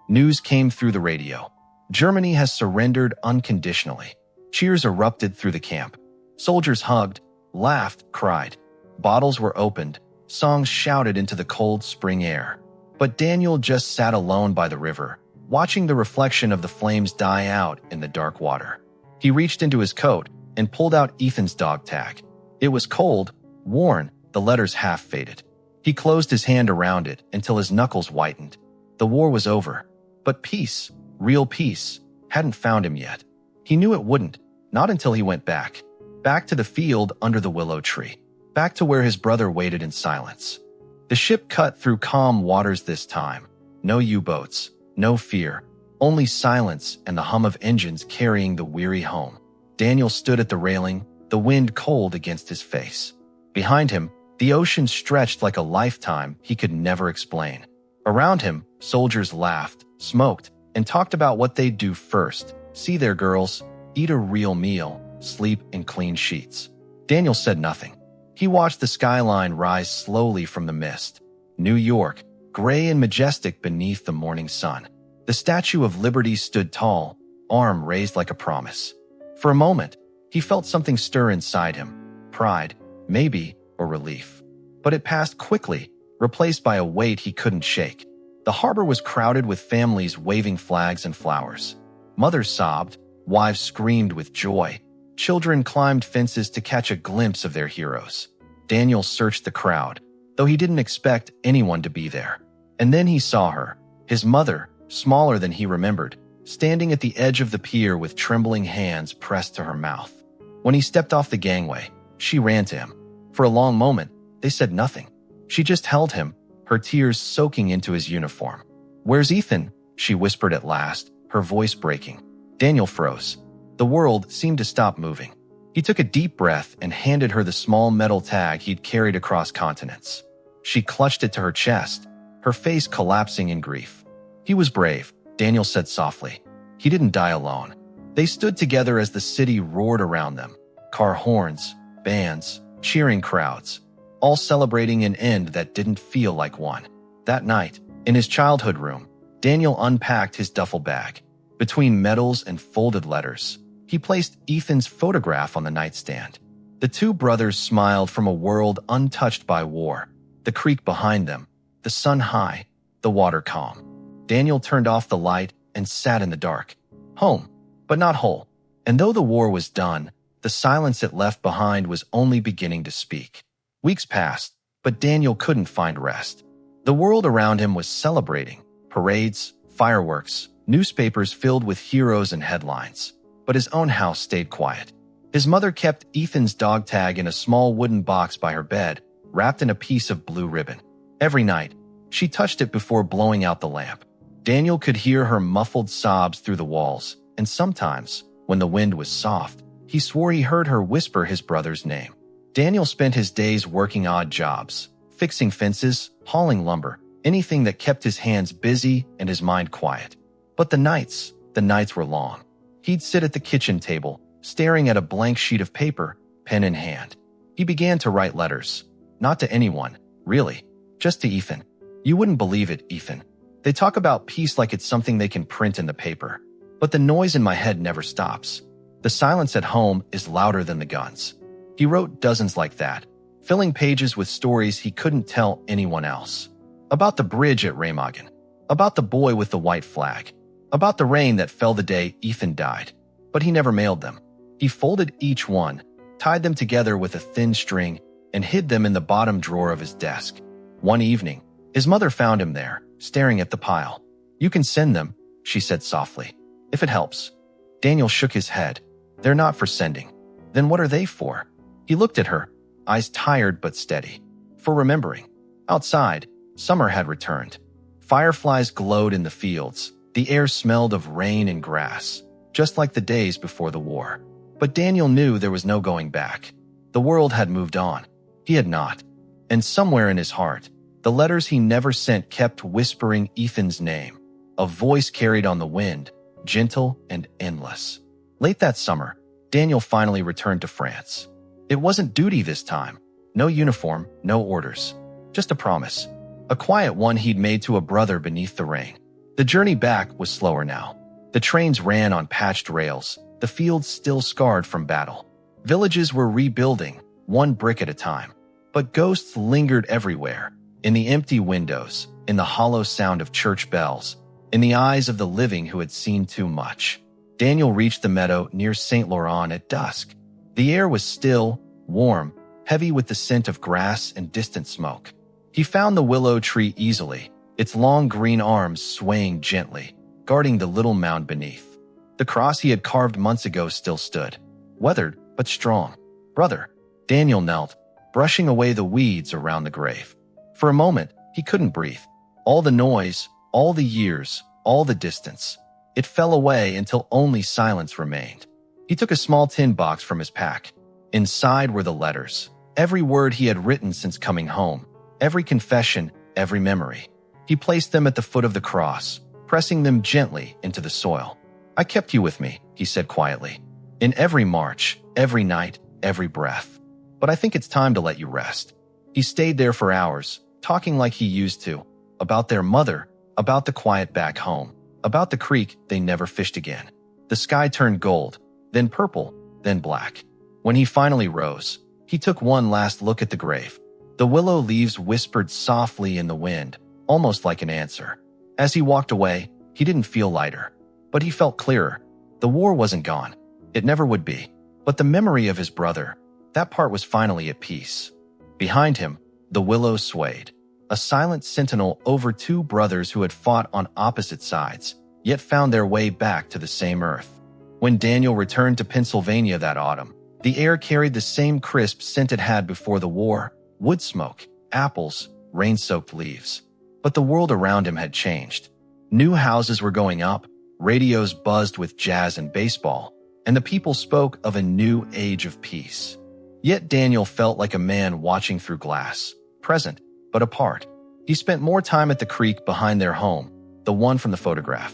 news came through the radio. Germany has surrendered unconditionally. Cheers erupted through the camp. Soldiers hugged, laughed, cried. Bottles were opened. Songs shouted into the cold spring air. But Daniel just sat alone by the river, watching the reflection of the flames die out in the dark water. He reached into his coat and pulled out Ethan's dog tag. It was cold, worn, the letters half faded. He closed his hand around it until his knuckles whitened. The war was over, but peace, real peace, hadn't found him yet. He knew it wouldn't, not until he went back to the field under the willow tree, back to where his brother waited in silence. The ship cut through calm waters this time. No U-boats, no fear, only silence and the hum of engines carrying the weary home. Daniel stood at the railing, the wind cold against his face. Behind him, the ocean stretched like a lifetime he could never explain. Around him, soldiers laughed, smoked, and talked about what they'd do first: see their girls, eat a real meal, sleep in clean sheets. Daniel said nothing. He watched the skyline rise slowly from the mist. New York, gray and majestic beneath the morning sun. The Statue of Liberty stood tall, arm raised like a promise. For a moment, he felt something stir inside him. Pride, maybe, or relief. But it passed quickly, replaced by a weight he couldn't shake. The harbor was crowded with families waving flags and flowers. Mothers sobbed, wives screamed with joy. Children climbed fences to catch a glimpse of their heroes. Daniel searched the crowd, though he didn't expect anyone to be there. And then he saw her, his mother, smaller than he remembered, standing at the edge of the pier with trembling hands pressed to her mouth. When he stepped off the gangway, she ran to him. For a long moment, they said nothing. She just held him, her tears soaking into his uniform. "Where's Ethan?" she whispered at last, her voice breaking. Daniel froze. The world seemed to stop moving. He took a deep breath and handed her the small metal tag he'd carried across continents. She clutched it to her chest, her face collapsing in grief. "He was brave," Daniel said softly. "He didn't die alone." They stood together as the city roared around them. Car horns, bands, cheering crowds, all celebrating an end that didn't feel like one. That night, in his childhood room, Daniel unpacked his duffel bag. Between medals and folded letters, he placed Ethan's photograph on the nightstand. The two brothers smiled from a world untouched by war. The creek behind them, the sun high, the water calm. Daniel turned off the light and sat in the dark. Home, but not whole. And though the war was done, the silence it left behind was only beginning to speak. Weeks passed, but Daniel couldn't find rest. The world around him was celebrating. Parades, fireworks, newspapers filled with heroes and headlines. But his own house stayed quiet. His mother kept Ethan's dog tag in a small wooden box by her bed, wrapped in a piece of blue ribbon. Every night, she touched it before blowing out the lamp. Daniel could hear her muffled sobs through the walls, and sometimes, when the wind was soft, he swore he heard her whisper his brother's name. Daniel spent his days working odd jobs, fixing fences, hauling lumber, anything that kept his hands busy and his mind quiet. But the nights, The nights were long. He'd sit at the kitchen table, staring at a blank sheet of paper, pen in hand. He began to write letters. Not to anyone, really. Just to Ethan. You wouldn't believe it, Ethan. They talk about peace like it's something they can print in the paper. But the noise in my head never stops. The silence at home is louder than the guns. He wrote dozens like that, filling pages with stories he couldn't tell anyone else. About the bridge at Remagen. About the boy with the white flag. About the rain that fell the day Ethan died. But he never mailed them. He folded each one, tied them together with a thin string, and hid them in the bottom drawer of his desk. One evening, his mother found him there, staring at the pile. "You can send them," she said softly, "if it helps." Daniel shook his head. "They're not for sending." "Then what are they for?" He looked at her, eyes tired but steady. "For remembering." Outside, summer had returned. Fireflies glowed in the fields. The air smelled of rain and grass, just like the days before the war. But Daniel knew there was no going back. The world had moved on. He had not. And somewhere in his heart, the letters he never sent kept whispering Ethan's name. A voice carried on the wind, gentle and endless. Late that summer, Daniel finally returned to France. It wasn't duty this time. No uniform, no orders. Just a promise. A quiet one he'd made to a brother beneath the rain. The journey back was slower now. The trains ran on patched rails, the fields still scarred from battle. Villages were rebuilding, one brick at a time. But ghosts lingered everywhere, in the empty windows, in the hollow sound of church bells, in the eyes of the living who had seen too much. Daniel reached the meadow near Saint Laurent at dusk. The air was still, warm, heavy with the scent of grass and distant smoke. He found the willow tree easily, its long green arms swaying gently, guarding the little mound beneath. The cross he had carved months ago still stood, weathered but strong. "Brother," Daniel knelt, brushing away the weeds around the grave. For a moment, he couldn't breathe. All the noise, all the years, all the distance. It fell away until only silence remained. He took a small tin box from his pack. Inside were the letters, every word he had written since coming home, every confession, every memory. He placed them at the foot of the cross, pressing them gently into the soil. "I kept you with me," he said quietly, "in every march, every night, every breath. But I think it's time to let you rest." He stayed there for hours, talking like he used to, about their mother, about the quiet back home, about the creek they never fished again. The sky turned gold, then purple, then black. When he finally rose, he took one last look at the grave. The willow leaves whispered softly in the wind, almost like an answer. As he walked away, he didn't feel lighter, but he felt clearer. The war wasn't gone. It never would be. But the memory of his brother, that part was finally at peace. Behind him, the willow swayed, a silent sentinel over two brothers who had fought on opposite sides, yet found their way back to the same earth. When Daniel returned to Pennsylvania that autumn, the air carried the same crisp scent it had before the war: wood smoke, apples, rain-soaked leaves. But the world around him had changed. New houses were going up, radios buzzed with jazz and baseball, and the people spoke of a new age of peace. Yet Daniel felt like a man watching through glass, present, but apart. He spent more time at the creek behind their home, the one from the photograph.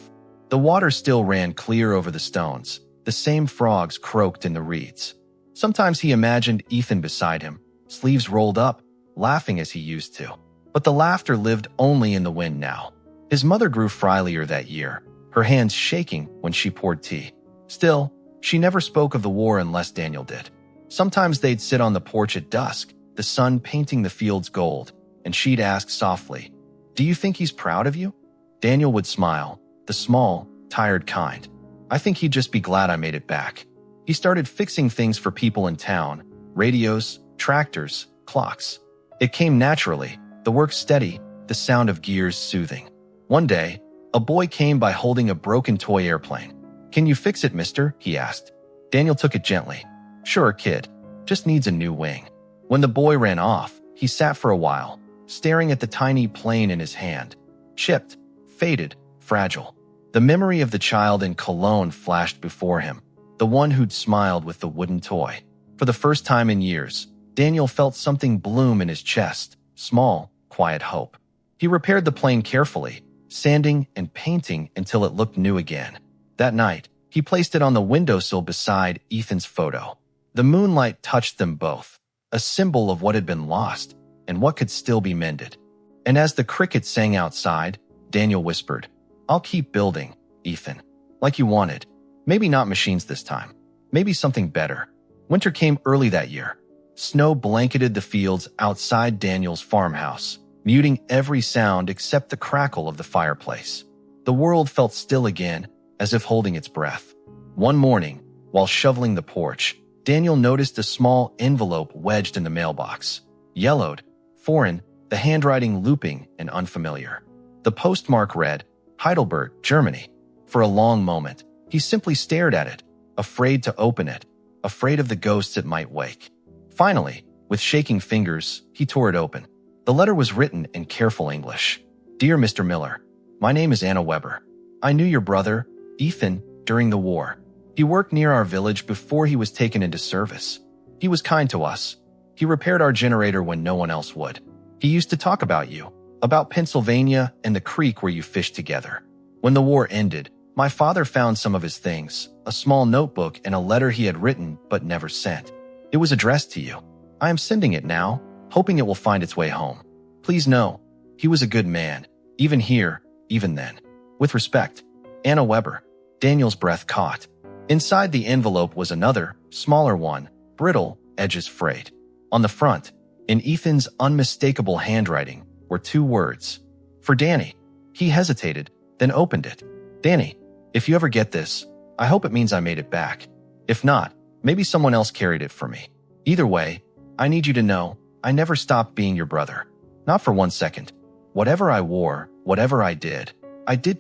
The water still ran clear over the stones. The same frogs croaked in the reeds. Sometimes he imagined Ethan beside him, sleeves rolled up, laughing as he used to. But the laughter lived only in the wind now. His mother grew frilier that year, her hands shaking when she poured tea. Still, she never spoke of the war unless Daniel did. Sometimes they'd sit on the porch at dusk, the sun painting the fields gold, and she'd ask softly, "Do you think he's proud of you?" Daniel would smile, the small, tired kind. "I think he'd just be glad I made it back." He started fixing things for people in town: radios, tractors, clocks. It came naturally, the work steady, the sound of gears soothing. One day, a boy came by holding a broken toy airplane. "Can you fix it, mister?" he asked. Daniel took it gently. "Sure, kid. Just needs a new wing." When the boy ran off, he sat for a while, staring at the tiny plane in his hand. Chipped, faded, fragile. The memory of the child in Cologne flashed before him, the one who'd smiled with the wooden toy. For the first time in years, Daniel felt something bloom in his chest, small, quiet hope. He repaired the plane carefully, sanding and painting until it looked new again. That night, he placed it on the windowsill beside Ethan's photo. The moonlight touched them both, a symbol of what had been lost and what could still be mended. And as the crickets sang outside, Daniel whispered, "I'll keep building, Ethan, like you wanted. Maybe not machines this time. Maybe something better." Winter came early that year. Snow blanketed the fields outside Daniel's farmhouse, muting every sound except the crackle of the fireplace. The world felt still again, as if holding its breath. One morning, while shoveling the porch, Daniel noticed a small envelope wedged in the mailbox. Yellowed, foreign, the handwriting looping and unfamiliar. The postmark read, Heidelberg, Germany. For a long moment, he simply stared at it, afraid to open it, afraid of the ghosts it might wake. Finally, with shaking fingers, he tore it open. The letter was written in careful English. "Dear Mr. Miller, my name is Anna Weber. I knew your brother, Ethan, during the war. He worked near our village before he was taken into service. He was kind to us. He repaired our generator when no one else would. He used to talk about you, about Pennsylvania and the creek where you fished together. When the war ended, my father found some of his things, a small notebook and a letter he had written but never sent. It was addressed to you. I am sending it now, hoping it will find its way home. Please know, he was a good man, even here, even then. With respect, Anna Weber." Daniel's breath caught. Inside the envelope was another, smaller one, brittle, edges frayed. On the front, in Ethan's unmistakable handwriting, were 2 words. "For Danny." He hesitated, then opened it. "Danny, if you ever get this, I hope it means I made it back. If not, maybe someone else carried it for me. Either way, I need you to know I never stopped being your brother. Not for 1 second. Whatever I wore, whatever I did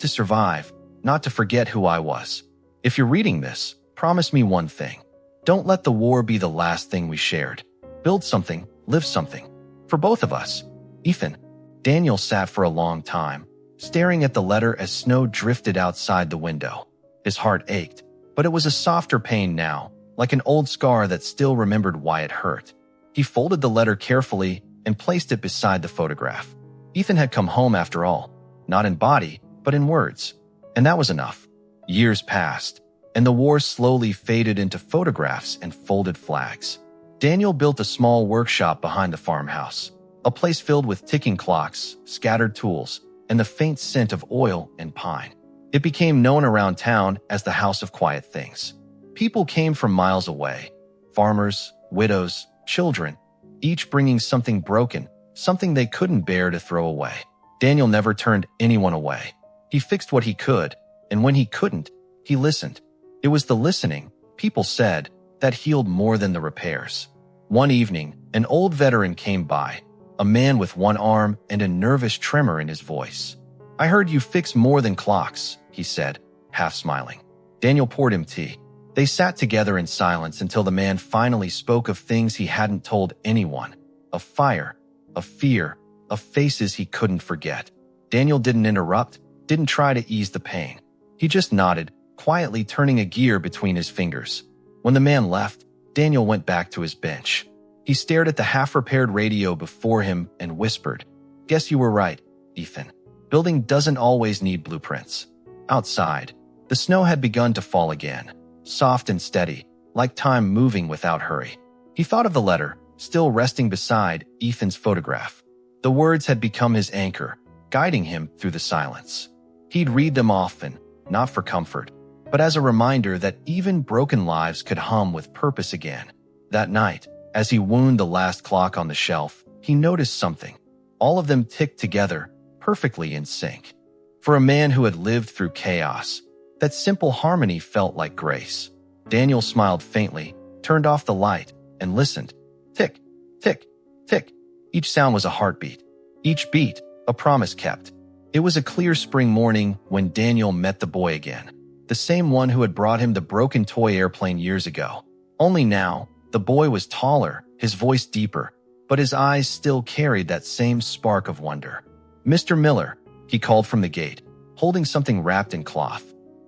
to survive, not to forget who I was. If you're reading this, promise me one thing. Don't let the war be the last thing we shared. Build something, live something. For both of us. Ethan." Daniel sat for a long time, staring at the letter as snow drifted outside the window. His heart ached, but it was a softer pain now, like an old scar that still remembered why it hurt. He folded the letter carefully and placed it beside the photograph. Ethan had come home after all, not in body, but in words. And that was enough. Years passed, and the war slowly faded into photographs and folded flags. Daniel built a small workshop behind the farmhouse, a place filled with ticking clocks, scattered tools, and the faint scent of oil and pine. It became known around town as the House of Quiet Things. People came from miles away, farmers, widows, children, each bringing something broken, something they couldn't bear to throw away. Daniel never turned anyone away. He fixed what he could, and when he couldn't, he listened. It was the listening, people said, that healed more than the repairs. One evening, an old veteran came by, a man with one arm and a nervous tremor in his voice. "I heard you fix more than clocks," he said, half smiling. Daniel poured him tea. They sat together in silence until the man finally spoke of things he hadn't told anyone, of fire, of fear, of faces he couldn't forget. Daniel didn't interrupt, didn't try to ease the pain. He just nodded, quietly turning a gear between his fingers. When the man left, Daniel went back to his bench. He stared at the half-repaired radio before him and whispered, "Guess you were right, Ethan. Building doesn't always need blueprints." Outside, the snow had begun to fall again, soft and steady, like time moving without hurry. He thought of the letter, still resting beside Ethan's photograph. The words had become his anchor, guiding him through the silence. He'd read them often, not for comfort, but as a reminder that even broken lives could hum with purpose again. That night, as he wound the last clock on the shelf, he noticed something. All of them ticked together, perfectly in sync. For a man who had lived through chaos, that simple harmony felt like grace. Daniel smiled faintly, turned off the light, and listened. Tick, tick, tick. Each sound was a heartbeat. Each beat, a promise kept. It was a clear spring morning when Daniel met the boy again. The same one who had brought him the broken toy airplane years ago. Only now, the boy was taller, his voice deeper, but his eyes still carried that same spark of wonder. "Mr. Miller," he called from the gate, holding something wrapped in cloth.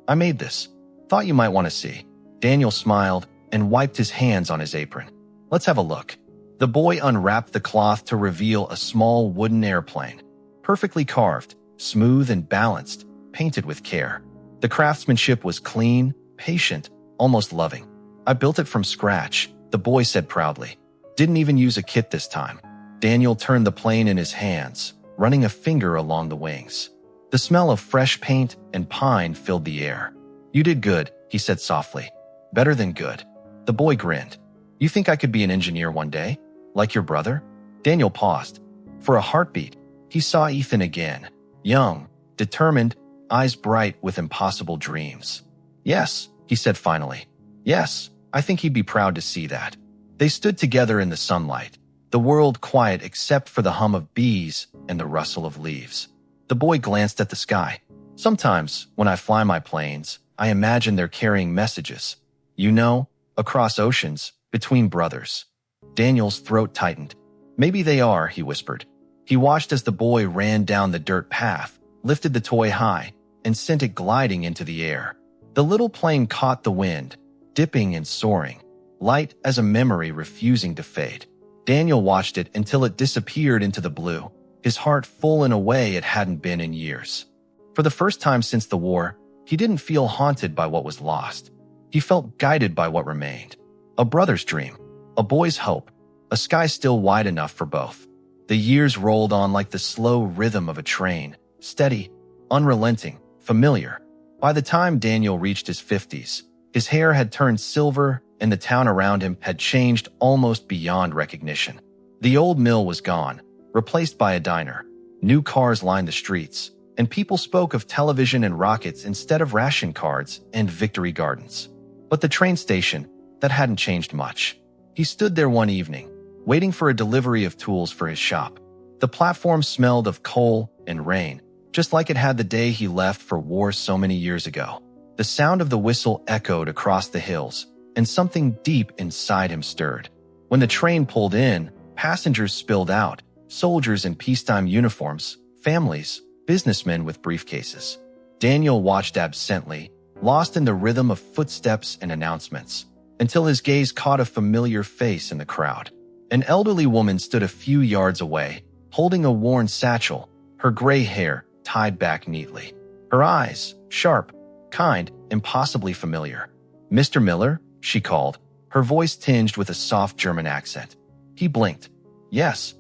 "I made this. Thought you might want to see." Daniel smiled and wiped his hands on his apron. "Let's have a look." The boy unwrapped the cloth to reveal a small wooden airplane, perfectly carved, smooth and balanced, painted with care. The craftsmanship was clean, patient, almost loving. I built it from scratch, the boy said proudly. Didn't even use a kit this time. Daniel turned the plane in his hands, running a finger along the wings. The smell of fresh paint and pine filled the air. You did good, he said softly. Better than good. The boy grinned. You think I could be an engineer one day? Like your brother? Daniel paused. For a heartbeat, he saw Ethan again. Young, determined, eyes bright with impossible dreams. Yes, he said finally. Yes, I think he'd be proud to see that. They stood together in the sunlight, the world quiet except for the hum of bees and the rustle of leaves. The boy glanced at the sky. Sometimes, when I fly my planes, I imagine they're carrying messages. You know, across oceans, between brothers. Daniel's throat tightened. Maybe they are, he whispered. He watched as the boy ran down the dirt path, lifted the toy high, and sent it gliding into the air. The little plane caught the wind, dipping and soaring, light as a memory refusing to fade. Daniel watched it until it disappeared into the blue, his heart full in a way it hadn't been in years. For the first time since the war, he didn't feel haunted by what was lost. He felt guided by what remained. A brother's dream, a boy's hope, a sky still wide enough for both. The years rolled on like the slow rhythm of a train, steady, unrelenting, familiar. By the time Daniel reached his 50s, his hair had turned silver and the town around him had changed almost beyond recognition. The old mill was gone, replaced by a diner. New cars lined the streets, and people spoke of television and rockets instead of ration cards and victory gardens. But the train station, that hadn't changed much. He stood there one evening, waiting for a delivery of tools for his shop. The platform smelled of coal and rain, just like it had the day he left for war so many years ago. The sound of the whistle echoed across the hills, and something deep inside him stirred. When the train pulled in, passengers spilled out, soldiers in peacetime uniforms, families, businessmen with briefcases. Daniel watched absently, lost in the rhythm of footsteps and announcements, until his gaze caught a familiar face in the crowd. An elderly woman stood a few yards away, holding a worn satchel, her gray hair tied back neatly. Her eyes, sharp, kind, impossibly familiar. Mr. Miller, she called, her voice tinged with a soft German accent. He blinked. Yes.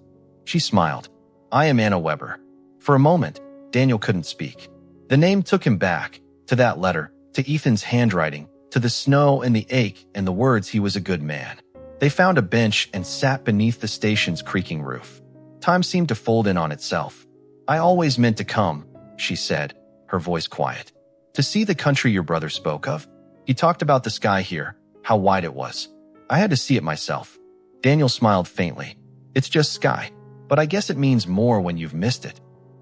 She smiled. I am Anna Weber. For a moment, Daniel couldn't speak. The name took him back, to that letter, to Ethan's handwriting, to the snow and the ache and the words he was a good man. They found a bench and sat beneath the station's creaking roof. Time seemed to fold in on itself. I always meant to come, she said, her voice quiet. To see the country your brother spoke of? He talked about the sky here, how wide it was. I had to see it myself. Daniel smiled faintly. It's just sky, but I guess it means more when you've missed it.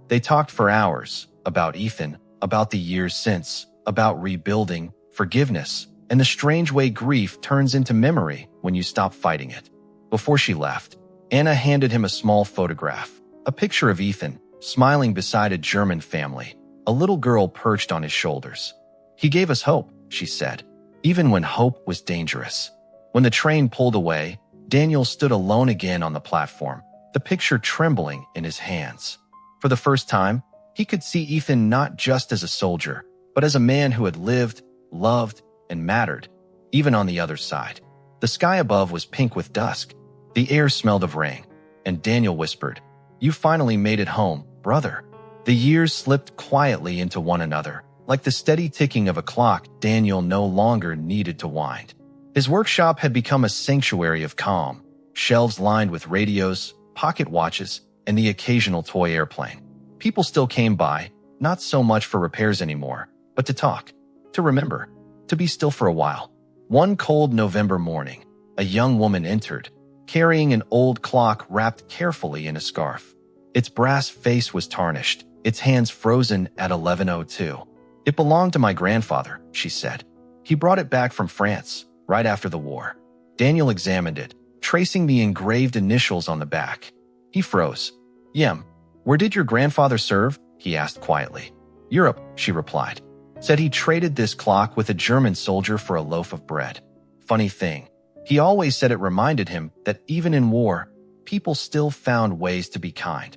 They talked for hours, about Ethan, about the years since, about rebuilding, forgiveness, and the strange way grief turns into memory when you stop fighting it. Before she left, Anna handed him a small photograph, a picture of Ethan, smiling beside a German family, a little girl perched on his shoulders. He gave us hope, she said, even when hope was dangerous. When the train pulled away, Daniel stood alone again on the platform, the picture trembling in his hands. For the first time, he could see Ethan not just as a soldier, but as a man who had lived, loved, and mattered, even on the other side. The sky above was pink with dusk. The air smelled of rain, and Daniel whispered, You finally made it home, brother. The years slipped quietly into one another. Like the steady ticking of a clock, Daniel no longer needed to wind. His workshop had become a sanctuary of calm, shelves lined with radios, pocket watches, and the occasional toy airplane. People still came by, not so much for repairs anymore, but to talk, to remember, to be still for a while. One cold November morning, a young woman entered, carrying an old clock wrapped carefully in a scarf. Its brass face was tarnished, its hands frozen at 11:02. It belonged to my grandfather, she said. He brought it back from France, right after the war. Daniel examined it, tracing the engraved initials on the back. He froze. Yem, where did your grandfather serve? He asked quietly. Europe, she replied. Said he traded this clock with a German soldier for a loaf of bread. Funny thing, he always said it reminded him that even in war, people still found ways to be kind.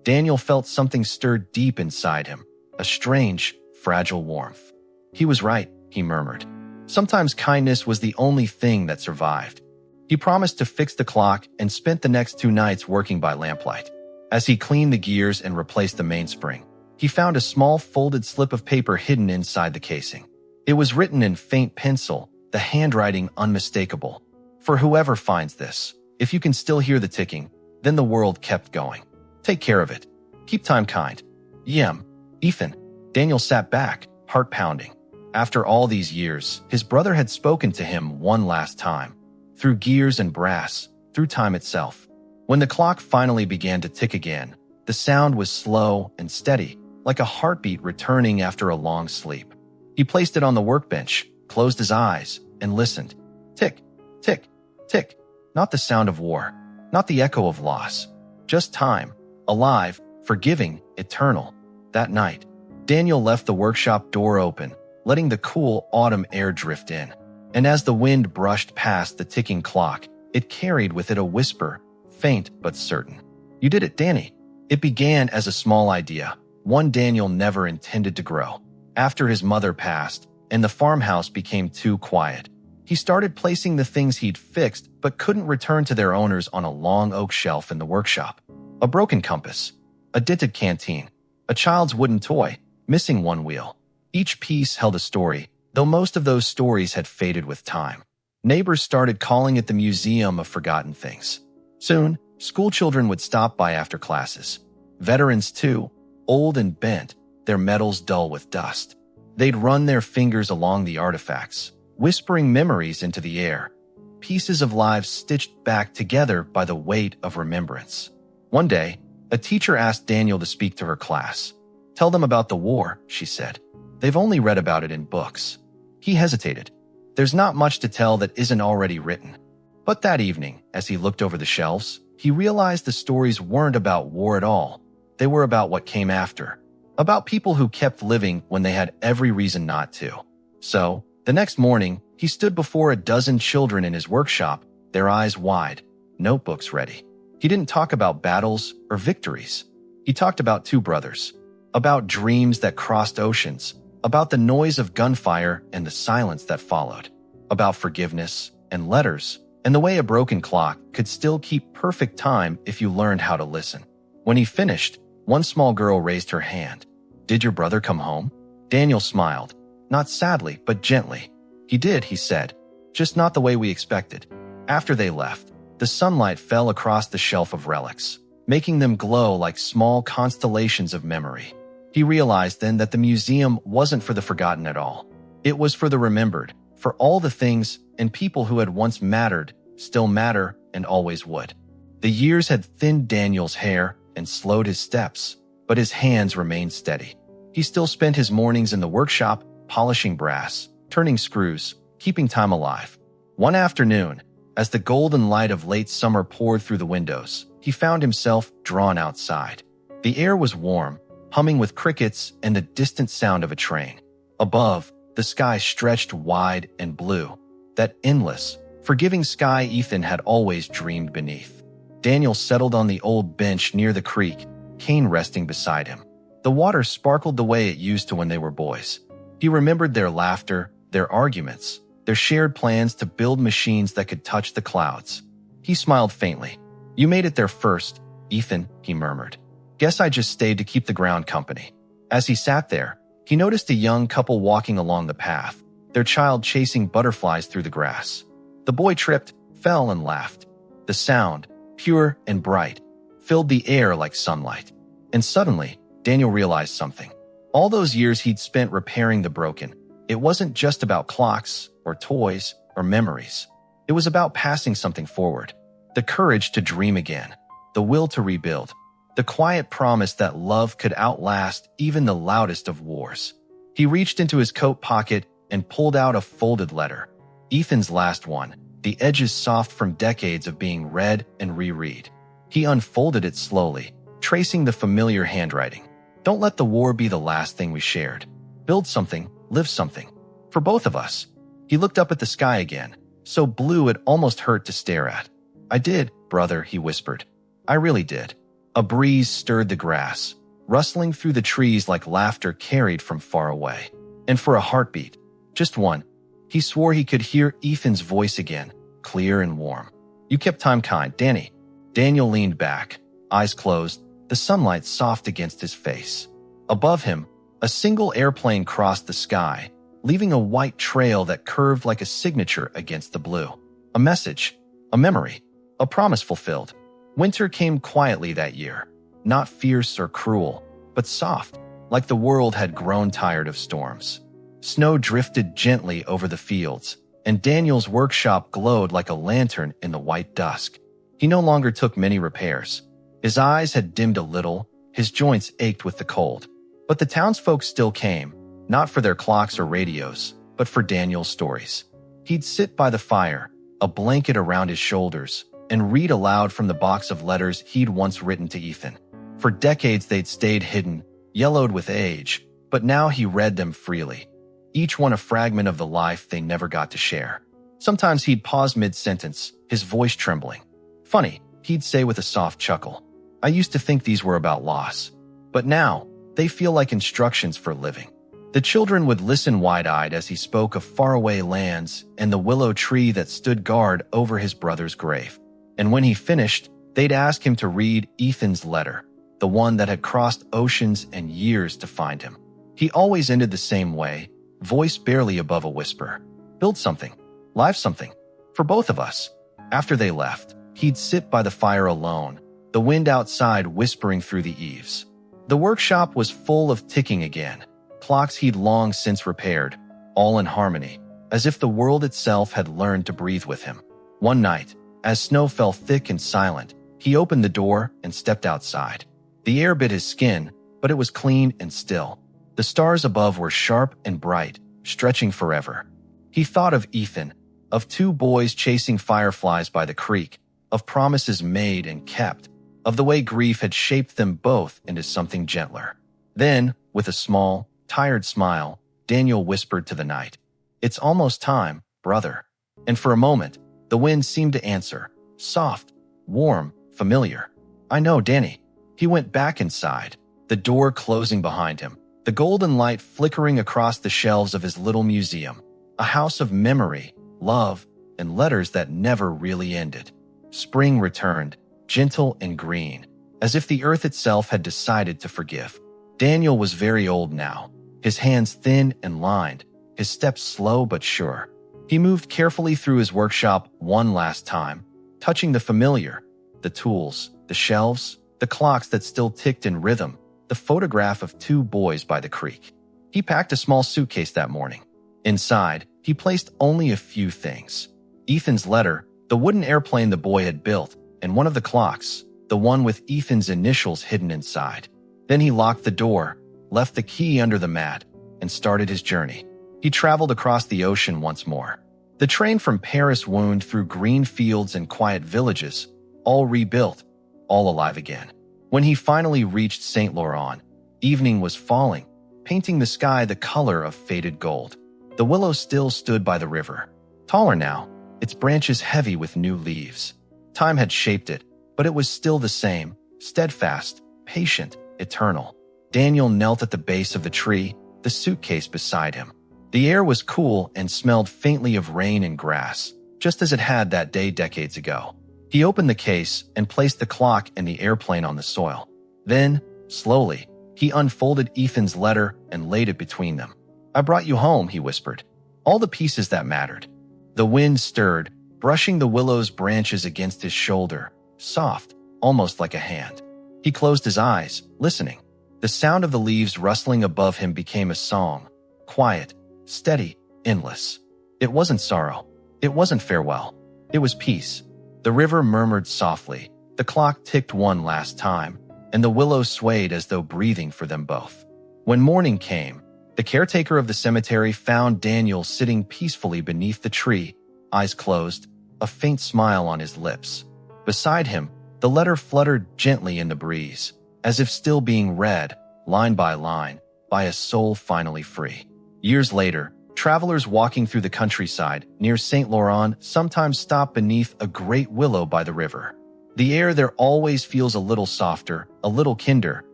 Daniel felt something stir deep inside him, a strange, fragile warmth. He was right, he murmured. Sometimes kindness was the only thing that survived. He promised to fix the clock and spent the next 2 nights working by lamplight. As he cleaned the gears and replaced the mainspring, he found a small folded slip of paper hidden inside the casing. It was written in faint pencil, the handwriting unmistakable. For whoever finds this, if you can still hear the ticking, then the world kept going. Take care of it. Keep time kind. Yem. Ethan. Daniel sat back, heart pounding. After all these years, his brother had spoken to him one last time. Through gears and brass, through time itself. When the clock finally began to tick again, the sound was slow and steady, like a heartbeat returning after a long sleep. He placed it on the workbench, closed his eyes, and listened. Tick, tick, tick. Not the sound of war, not the echo of loss. Just time, alive, forgiving, eternal. That night, Daniel left the workshop door open, letting the cool autumn air drift in. And as the wind brushed past the ticking clock, it carried with it a whisper, faint but certain. You did it, Danny. It began as a small idea, one Daniel never intended to grow. After his mother passed, and the farmhouse became too quiet, he started placing the things he'd fixed but couldn't return to their owners on a long oak shelf in the workshop. A broken compass, a dented canteen, a child's wooden toy, missing one wheel. Each piece held a story, though most of those stories had faded with time. Neighbors started calling it the Museum of Forgotten Things. Soon, schoolchildren would stop by after classes. Veterans too, old and bent, their metals dull with dust. They'd run their fingers along the artifacts, whispering memories into the air, pieces of lives stitched back together by the weight of remembrance. One day, a teacher asked Daniel to speak to her class. Tell them about the war, she said. They've only read about it in books. He hesitated. There's not much to tell that isn't already written. But that evening, as he looked over the shelves, he realized the stories weren't about war at all. They were about what came after, about people who kept living when they had every reason not to. So, the next morning, he stood before a dozen children in his workshop, their eyes wide, notebooks ready. He didn't talk about battles or victories. He talked about 2 brothers, about dreams that crossed oceans, about the noise of gunfire and the silence that followed, about forgiveness and letters, and the way a broken clock could still keep perfect time if you learned how to listen. When he finished, one small girl raised her hand. Did your brother come home? Daniel smiled, not sadly, but gently. He did, he said, just not the way we expected. After they left, the sunlight fell across the shelf of relics, making them glow like small constellations of memory. He realized then that the museum wasn't for the forgotten at all. It was for the remembered, for all the things and people who had once mattered, still matter, and always would. The years had thinned Daniel's hair and slowed his steps, but his hands remained steady. He still spent his mornings in the workshop, polishing brass, turning screws, keeping time alive. One afternoon, as the golden light of late summer poured through the windows, he found himself drawn outside. The air was warm, humming with crickets and the distant sound of a train. Above, the sky stretched wide and blue, that endless, forgiving sky Ethan had always dreamed beneath. Daniel settled on the old bench near the creek, Kane resting beside him. The water sparkled the way it used to when they were boys. He remembered their laughter, their arguments, their shared plans to build machines that could touch the clouds. He smiled faintly. You made it there first, Ethan, he murmured. Guess I just stayed to keep the ground company. As he sat there, he noticed a young couple walking along the path, their child chasing butterflies through the grass. The boy tripped, fell, and laughed. The sound, pure and bright, filled the air like sunlight. And suddenly, Daniel realized something. All those years he'd spent repairing the broken, it wasn't just about clocks or toys or memories. It was about passing something forward. The courage to dream again, the will to rebuild. The quiet promise that love could outlast even the loudest of wars. He reached into his coat pocket and pulled out a folded letter. Ethan's last one, the edges soft from decades of being read and reread. He unfolded it slowly, tracing the familiar handwriting. Don't let the war be the last thing we shared. Build something, live something. For both of us. He looked up at the sky again, so blue it almost hurt to stare at. I did, brother, he whispered. I really did. A breeze stirred the grass, rustling through the trees like laughter carried from far away. And for a heartbeat, just one, he swore he could hear Ethan's voice again, clear and warm. "You kept time kind, Danny." Daniel leaned back, eyes closed, the sunlight soft against his face. Above him, a single airplane crossed the sky, leaving a white trail that curved like a signature against the blue. A message, a memory, a promise fulfilled. Winter came quietly that year, not fierce or cruel, but soft, like the world had grown tired of storms. Snow drifted gently over the fields, and Daniel's workshop glowed like a lantern in the white dusk. He no longer took many repairs. His eyes had dimmed a little, his joints ached with the cold. But the townsfolk still came, not for their clocks or radios, but for Daniel's stories. He'd sit by the fire, a blanket around his shoulders, and read aloud from the box of letters he'd once written to Ethan. For decades they'd stayed hidden, yellowed with age, but now he read them freely, each one a fragment of the life they never got to share. Sometimes he'd pause mid-sentence, his voice trembling. "Funny," he'd say with a soft chuckle. "I used to think these were about loss, but now they feel like instructions for living." The children would listen wide-eyed as he spoke of faraway lands and the willow tree that stood guard over his brother's grave. And when he finished, they'd ask him to read Ethan's letter, the one that had crossed oceans and years to find him. He always ended the same way, voice barely above a whisper. "Build something, live something, for both of us." After they left, he'd sit by the fire alone, the wind outside whispering through the eaves. The workshop was full of ticking again, clocks he'd long since repaired, all in harmony, as if the world itself had learned to breathe with him. One night, as snow fell thick and silent, he opened the door and stepped outside. The air bit his skin, but it was clean and still. The stars above were sharp and bright, stretching forever. He thought of Ethan, of two boys chasing fireflies by the creek, of promises made and kept, of the way grief had shaped them both into something gentler. Then, with a small, tired smile, Daniel whispered to the night, "It's almost time, brother." And for a moment, the wind seemed to answer, soft, warm, familiar. "I know, Danny." He went back inside, the door closing behind him, the golden light flickering across the shelves of his little museum, a house of memory, love, and letters that never really ended. Spring returned, gentle and green, as if the earth itself had decided to forgive. Daniel was very old now, his hands thin and lined, his steps slow but sure. He moved carefully through his workshop one last time, touching the familiar, the tools, the shelves, the clocks that still ticked in rhythm, the photograph of two boys by the creek. He packed a small suitcase that morning. Inside, he placed only a few things. Ethan's letter, the wooden airplane the boy had built, and one of the clocks, the one with Ethan's initials hidden inside. Then he locked the door, left the key under the mat, and started his journey. He traveled across the ocean once more. The train from Paris wound through green fields and quiet villages, all rebuilt, all alive again. When he finally reached Saint Laurent, evening was falling, painting the sky the color of faded gold. The willow still stood by the river, taller now, its branches heavy with new leaves. Time had shaped it, but it was still the same, steadfast, patient, eternal. Daniel knelt at the base of the tree, the suitcase beside him. The air was cool and smelled faintly of rain and grass, just as it had that day decades ago. He opened the case and placed the clock and the airplane on the soil. Then, slowly, he unfolded Ethan's letter and laid it between them. "I brought you home," he whispered. "All the pieces that mattered." The wind stirred, brushing the willow's branches against his shoulder, soft, almost like a hand. He closed his eyes, listening. The sound of the leaves rustling above him became a song, quiet, steady, endless. It wasn't sorrow. It wasn't farewell. It was peace. The river murmured softly, the clock ticked one last time, and the willow swayed as though breathing for them both. When morning came, the caretaker of the cemetery found Daniel sitting peacefully beneath the tree, eyes closed, a faint smile on his lips. Beside him, the letter fluttered gently in the breeze, as if still being read, line by line, by a soul finally free. Years later, travelers walking through the countryside near Saint Laurent sometimes stop beneath a great willow by the river. The air there always feels a little softer, a little kinder,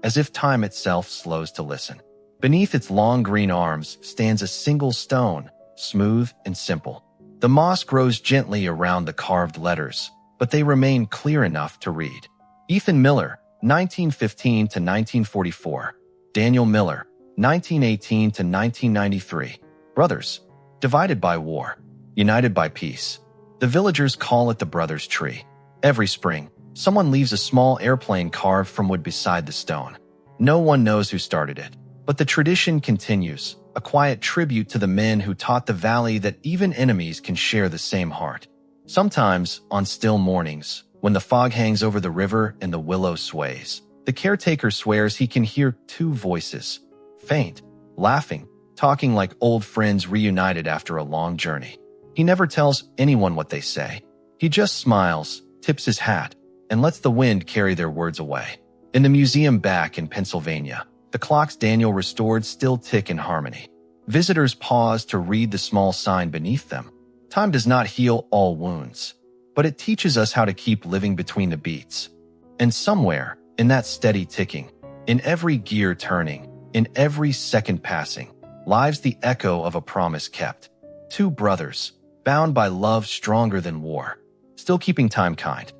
as if time itself slows to listen. Beneath its long green arms stands a single stone, smooth and simple. The moss grows gently around the carved letters, but they remain clear enough to read. Ethan Miller, 1915 to 1944. Daniel Miller, 1918 to 1993. Brothers, divided by war, united by peace. The villagers call it the Brothers' Tree. Every spring, someone leaves a small airplane carved from wood beside the stone. No one knows who started it, but the tradition continues, a quiet tribute to the men who taught the valley that even enemies can share the same heart. Sometimes, on still mornings, when the fog hangs over the river and the willow sways, the caretaker swears he can hear two voices, faint, laughing, talking like old friends reunited after a long journey. He never tells anyone what they say. He just smiles, tips his hat, and lets the wind carry their words away. In the museum back in Pennsylvania, the clocks Daniel restored still tick in harmony. Visitors pause to read the small sign beneath them. Time does not heal all wounds, but it teaches us how to keep living between the beats. And somewhere, in that steady ticking, in every gear turning, in every second passing, lies the echo of a promise kept. Two brothers, bound by love stronger than war, still keeping time kind.